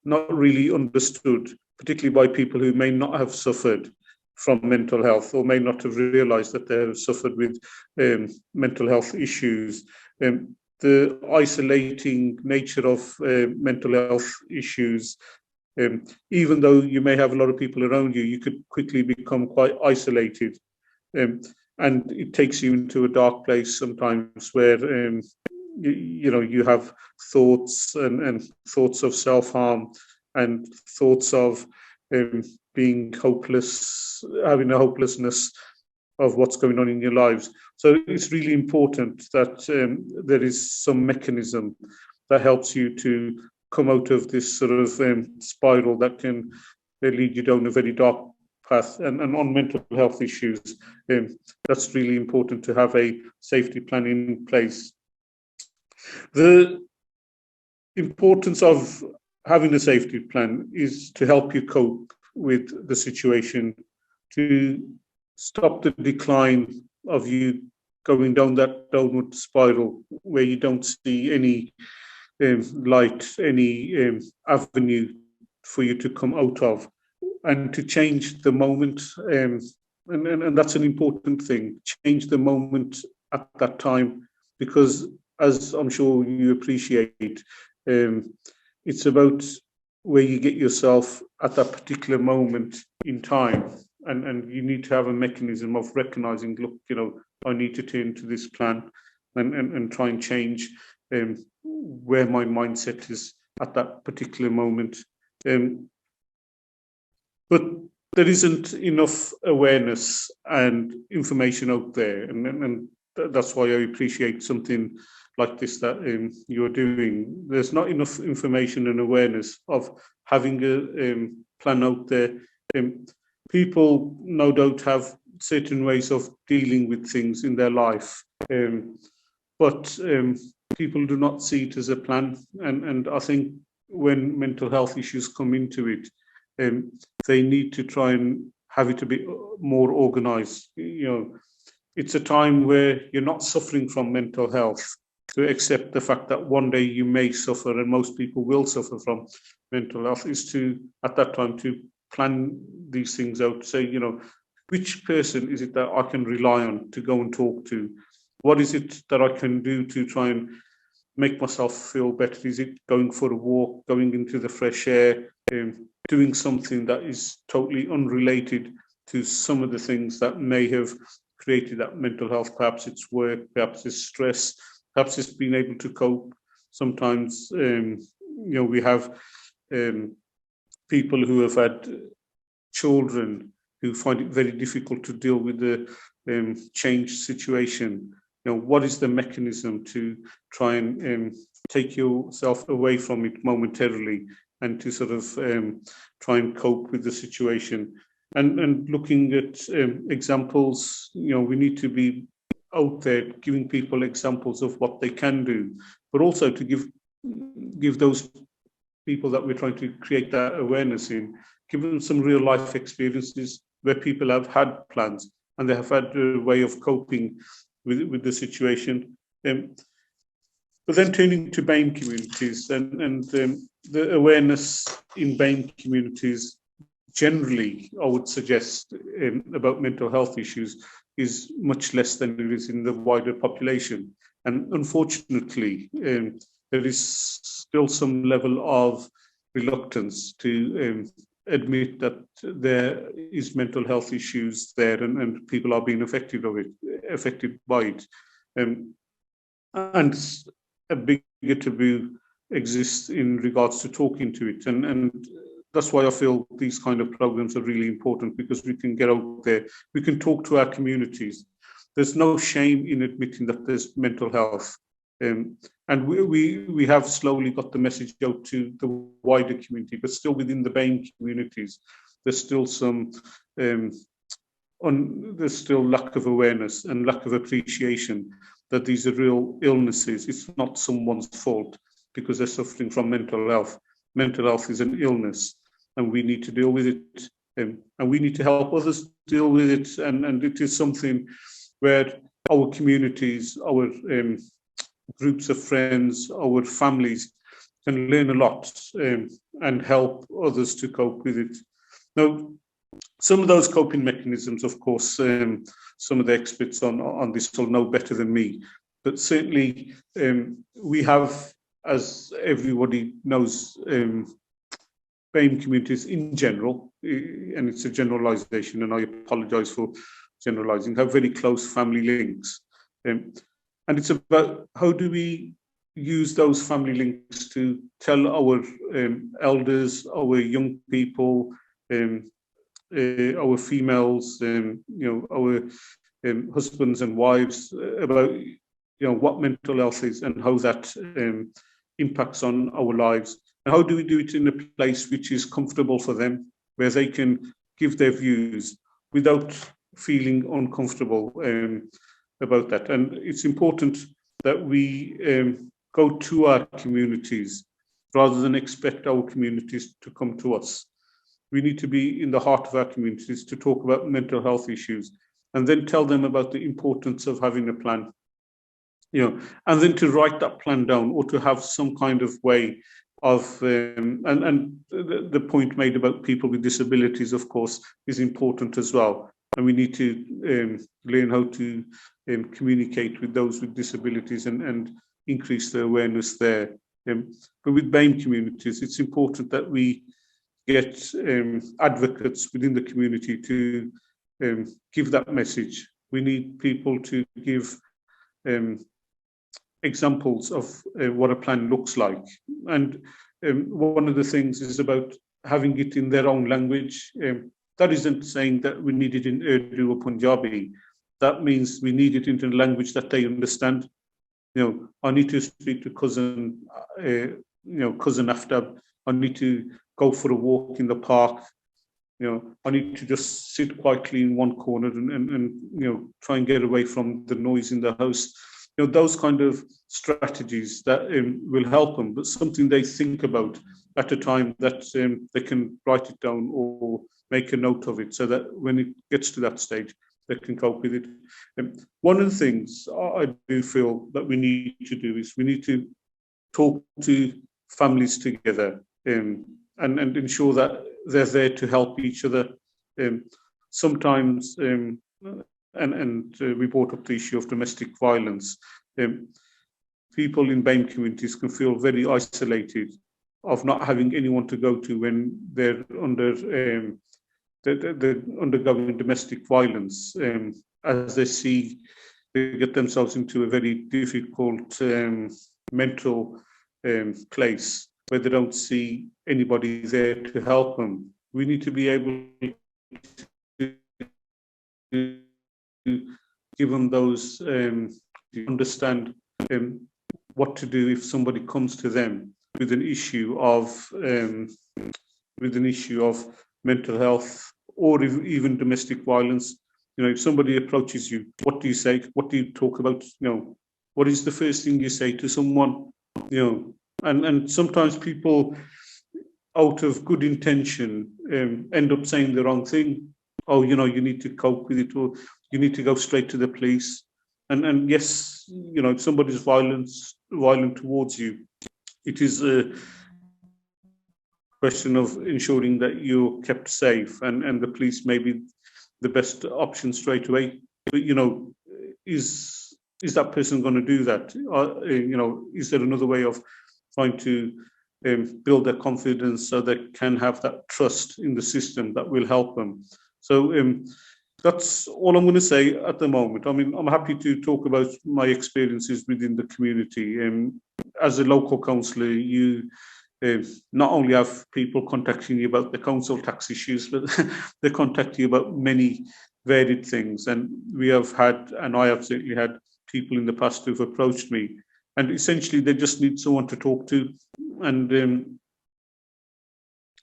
not really understood, particularly by people who may not have suffered from mental health, or may not have realized that they have suffered with mental health issues. The isolating nature of mental health issues, even though you may have a lot of people around you, you could quickly become quite isolated. And it takes you into a dark place sometimes, where you have thoughts and thoughts of self-harm, and thoughts of being hopeless, having a hopelessness of what's going on in your lives. So it's really important that there is some mechanism that helps you to come out of this sort of spiral that can lead you down a very dark path. And on mental health issues, that's really important to have a safety plan in place. The importance of having a safety plan is to help you cope with the situation, to stop the decline of you going down that downward spiral where you don't see any light, any avenue for you to come out of, and to change the moment. And that's an important thing, change the moment at that time, because as I'm sure you appreciate, it's about where you get yourself at that particular moment in time. And you need to have a mechanism of recognizing, look, you know, I need to turn to this plan and try and change where my mindset is at that particular moment. But there isn't enough awareness and information out there. And that's why I appreciate something like this that you're doing. There's not enough information and awareness of having a plan out there. People no doubt have certain ways of dealing with things in their life, but people do not see it as a plan. And I think when mental health issues come into it, they need to try and have it a bit more organized. You know, it's a time where you're not suffering from mental health, to accept the fact that one day you may suffer, and most people will suffer from mental health, is to, at that time, to plan these things out, say, you know, which person is it that I can rely on to go and talk to? What is it that I can do to try and make myself feel better? Is it going for a walk, going into the fresh air, doing something that is totally unrelated to some of the things that may have created that mental health? Perhaps it's work, perhaps it's stress, perhaps it's being able to cope. Sometimes, you know, we have people who have had children who find it very difficult to deal with the changed situation. You know, what is the mechanism to try and take yourself away from it momentarily, and to sort of try and cope with the situation? And looking at examples, you know, we need to be out there giving people examples of what they can do, but also to give those people that we're trying to create that awareness in, give them some real life experiences where people have had plans and they have had a way of coping with the situation. But then turning to BAME communities, and the awareness in BAME communities generally, I would suggest, about mental health issues is much less than it is in the wider population. And unfortunately, there is still some level of reluctance to admit that there is mental health issues there, and people are being affected by it. And a bigger taboo exists in regards to talking to it. And that's why I feel these kind of programs are really important, because we can get out there, we can talk to our communities. There's no shame in admitting that there's mental health. And we have slowly got the message out to the wider community, but still within the BAME communities, there's still some, there's still lack of awareness and lack of appreciation that these are real illnesses. It's not someone's fault because they're suffering from mental health. Mental health is an illness, and we need to deal with it, and we need to help others deal with it. And it is something where our communities, our groups of friends, our families can learn a lot and help others to cope with it. Now, some of those coping mechanisms, of course, some of the experts on this will know better than me, but certainly we have, as everybody knows, BAME communities in general, and it's a generalization, and I apologize for generalizing, have very close family links. And it's about how do we use those family links to tell our elders, our young people, our females, you know, our husbands and wives about, you know, what mental health is and how that impacts on our lives. And how do we do it in a place which is comfortable for them, where they can give their views without feeling uncomfortable about that. And it's important that we go to our communities rather than expect our communities to come to us. We need to be in the heart of our communities to talk about mental health issues and then tell them about the importance of having a plan, and then to write that plan down or to have some kind of way of, and the point made about people with disabilities, of course, is important as well. And we need to learn how to communicate with those with disabilities and increase the awareness there. But with BAME communities, it's important that we get advocates within the community to give that message. We need people to give examples of what a plan looks like. And one of the things is about having it in their own language. That isn't saying that we need it in Urdu or Punjabi. That means we need it in a language that they understand. I need to speak to cousin Aftab. I need to go for a walk in the park. I need to just sit quietly in one corner and try and get away from the noise in the house. Those kind of strategies that will help them, but something they think about at a time that they can write it down or make a note of it so that when it gets to that stage, they can cope with it. One of the things I do feel that we need to do is we need to talk to families together and ensure that they're there to help each other. Sometimes, we brought up the issue of domestic violence. People in BAME communities can feel very isolated of not having anyone to go to when they're undergoing domestic violence, as they get themselves into a very difficult mental place where they don't see anybody there to help them. We need to be able to give them those, understand what to do if somebody comes to them with an issue of mental health or even domestic violence. If somebody approaches you, what do you say? What do you talk about? What is the first thing you say to someone? And sometimes people, out of good intention, end up saying the wrong thing. Oh, you need to cope with it, or you need to go straight to the police. And yes, if somebody's violent towards you, it is a question of ensuring that you're kept safe, and the police may be the best option straight away. But is that person going to do that? Is there another way of trying to build their confidence so they can have that trust in the system that will help them? So that's all I'm going to say at the moment. I mean, I'm happy to talk about my experiences within the community. As a local councillor, you not only have people contacting you about the council tax issues, but they contact you about many varied things. And we have had, and I have certainly had, people in the past who've approached me, and essentially they just need someone to talk to. And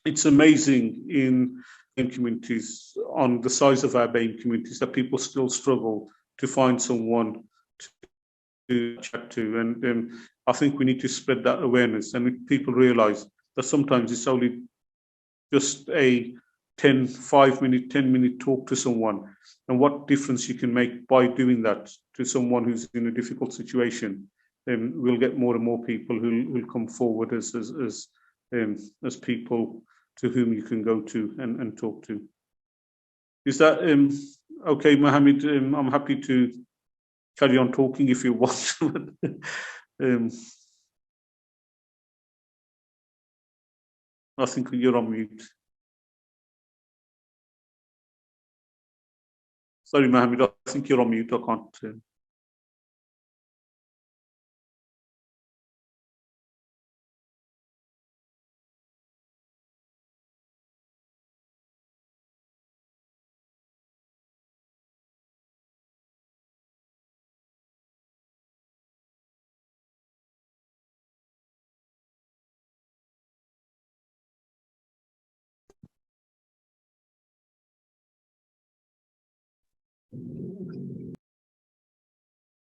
it's amazing in communities, on the size of our BAME communities, that people still struggle to find someone to chat to. And I think we need to spread that awareness, and people realise that sometimes it's only just a 5-minute, 10-minute talk to someone, and what difference you can make by doing that to someone who's in a difficult situation. We'll get more and more people who'll come forward as people to whom you can go to and talk to. Is that okay, Mohammed? I'm happy to carry on talking if you want. I think you're on mute. Sorry, Mohammed, I think you're on mute. I can't.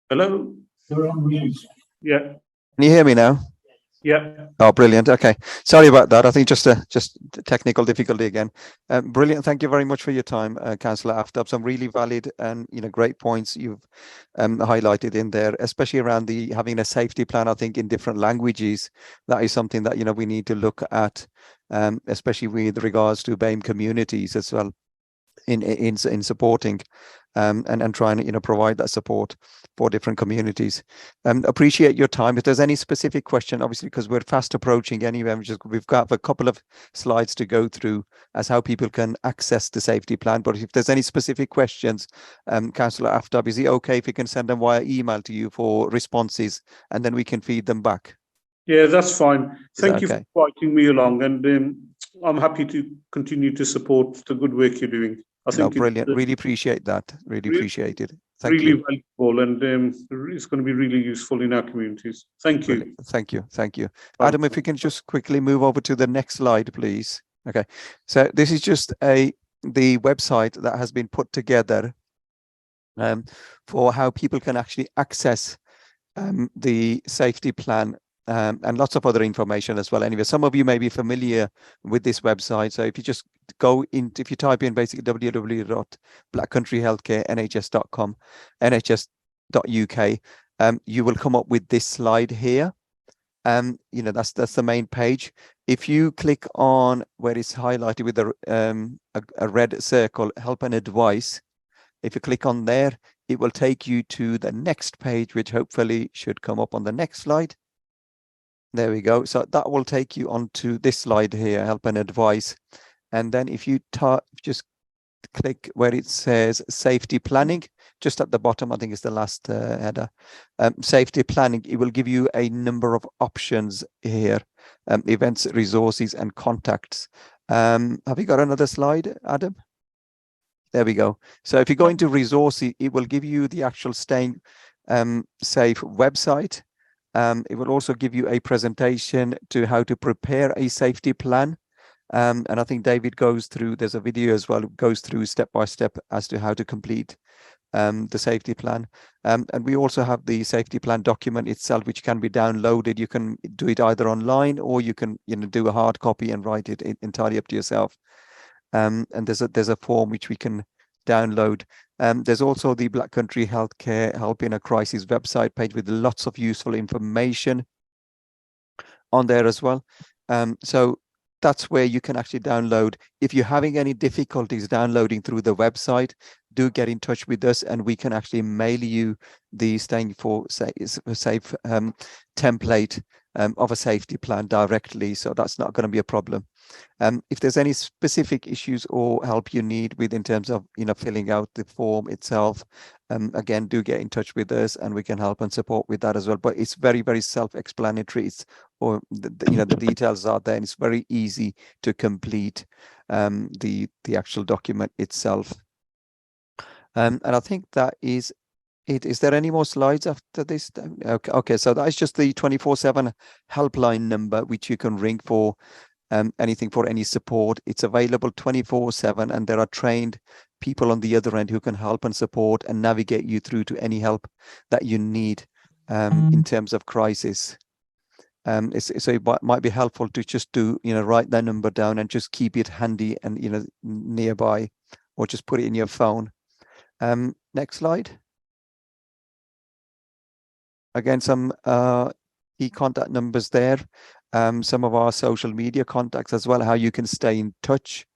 Hello? You're on mute. Yeah, Can you hear me now? yeah. Oh, brilliant. Okay. Sorry about that. I think just a technical difficulty again. Brilliant. Thank you very much for your time, Councillor Aftab. Some really valid and great points you've highlighted in there, especially around the having a safety plan. I think in different languages, that is something that we need to look at, especially with regards to BAME communities as well, in supporting and trying to provide that support for different communities. Appreciate your time. If there's any specific question, obviously, because we're fast approaching anyway, we've got a couple of slides to go through as how people can access the safety plan. But if there's any specific questions, Councillor Aftab, is it okay if we can send them via email to you for responses, and then we can feed them back? Yeah, that's fine. Thank you okay? for inviting me along, and I'm happy to continue to support the good work you're doing. I think Brilliant. it's Really appreciate that. Really appreciate it. Thank really you. valuable, and it's going to be really useful in our communities. Thank you. Brilliant. Thank you. Thank you. Bye. Adam, if we can just quickly move over to the next slide, please. Okay. So this is just the website that has been put together for how people can actually access the safety plan, and lots of other information as well. Anyway, some of you may be familiar with this website. So if you just go in, if you type in basically www.blackcountryhealthcarenhs.com, nhs.uk, you will come up with this slide here. That's the main page. If you click on where it's highlighted with a red circle, help and advice, if you click on there, it will take you to the next page, which hopefully should come up on the next slide. There we go. So that will take you onto this slide here, help and advice. And then if you just click where it says safety planning, just at the bottom, I think it's the last header, safety planning, it will give you a number of options here, events, resources, and contacts. Have you got another slide, Adam? There we go. So if you go into resources, it will give you the actual Staying Safe website. It will also give you a presentation to how to prepare a safety plan. And I think David goes through, there's a video as well, goes through step by step as to how to complete the safety plan. And we also have the safety plan document itself, which can be downloaded. You can do it either online, or you can do a hard copy and write it entirely up to yourself. And there's a form which we can download. There's also the Black Country Healthcare Help in a Crisis website page with lots of useful information on there as well. So that's where you can actually download. If you're having any difficulties downloading through the website, do get in touch with us, and we can actually mail you the Staying Safe template of a safety plan directly. So that's not going to be a problem. If there's any specific issues or help you need with in terms of filling out the form itself, again, do get in touch with us, and we can help and support with that as well. But it's very, very self-explanatory. The details are there, and it's very easy to complete the actual document itself. And I think that is it. Is there any more slides after this? Okay, so that is just the 24/7 helpline number, which you can ring for anything, for any support. It's available 24/7, and there are trained people on the other end who can help and support and navigate you through to any help that you need in terms of crisis. So it might be helpful to just write that number down and just keep it handy and nearby, or just put it in your phone. Next slide. Again, some e-contact numbers there. Some of our social media contacts as well, how you can stay in touch.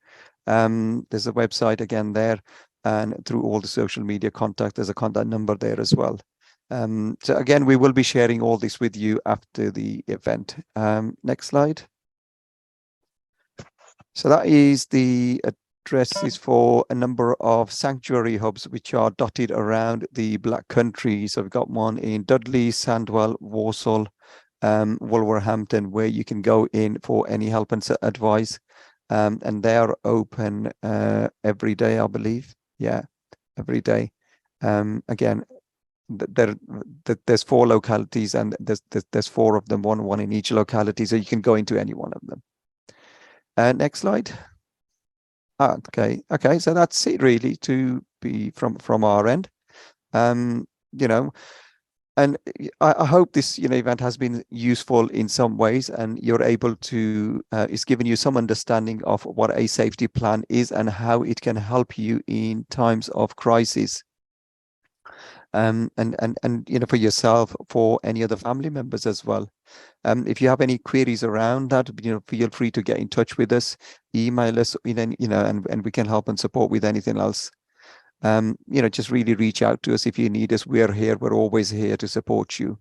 There's a website again there, and through all the social media contact, there's a contact number there as well. So again, we will be sharing all this with you after the event. Next slide. So that is the addresses for a number of sanctuary hubs which are dotted around the Black Country. So we've got one in Dudley, Sandwell, Walsall, Wolverhampton, where you can go in for any help and advice. And they are open every day, I believe. Yeah, every day. Again, there's 4 localities, and there's 4 of them, one in each locality, so you can go into any one of them. Next slide. Okay, so that's it really to be from our end. You know, and I hope this event has been useful in some ways, and you're able to it's given you some understanding of what a safety plan is and how it can help you in times of crisis. And for yourself, for any other family members as well. If you have any queries around that, feel free to get in touch with us, email us, and we can help and support with anything else. Just really reach out to us if you need us. We're here. We're always here to support you.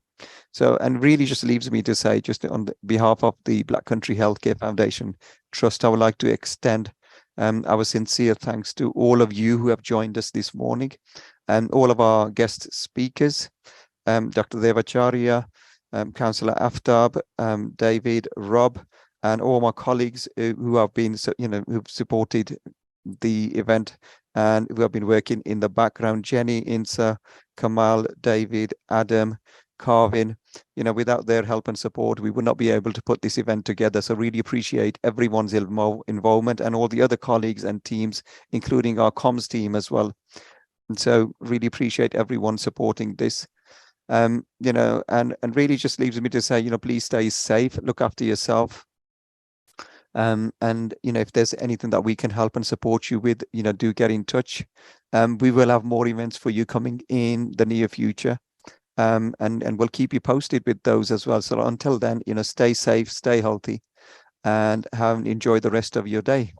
So, and really just leaves me to say, just on behalf of the Black Country Healthcare Foundation Trust, I would like to extend our sincere thanks to all of you who have joined us this morning, and all of our guest speakers, Dr. Devacharya, Councillor Aftab, David, Rob, and all my colleagues who have been, who've supported the event and who have been working in the background. Jenny, Insa, Kamal, David, Adam, Carvin. Without their help and support, we would not be able to put this event together. So really appreciate everyone's involvement and all the other colleagues and teams, including our comms team as well. And so really appreciate everyone supporting this. And really just leaves me to say, please stay safe, look after yourself. And if there's anything that we can help and support you with, do get in touch. We will have more events for you coming in the near future. And we'll keep you posted with those as well. So until then, stay safe, stay healthy, and enjoy the rest of your day.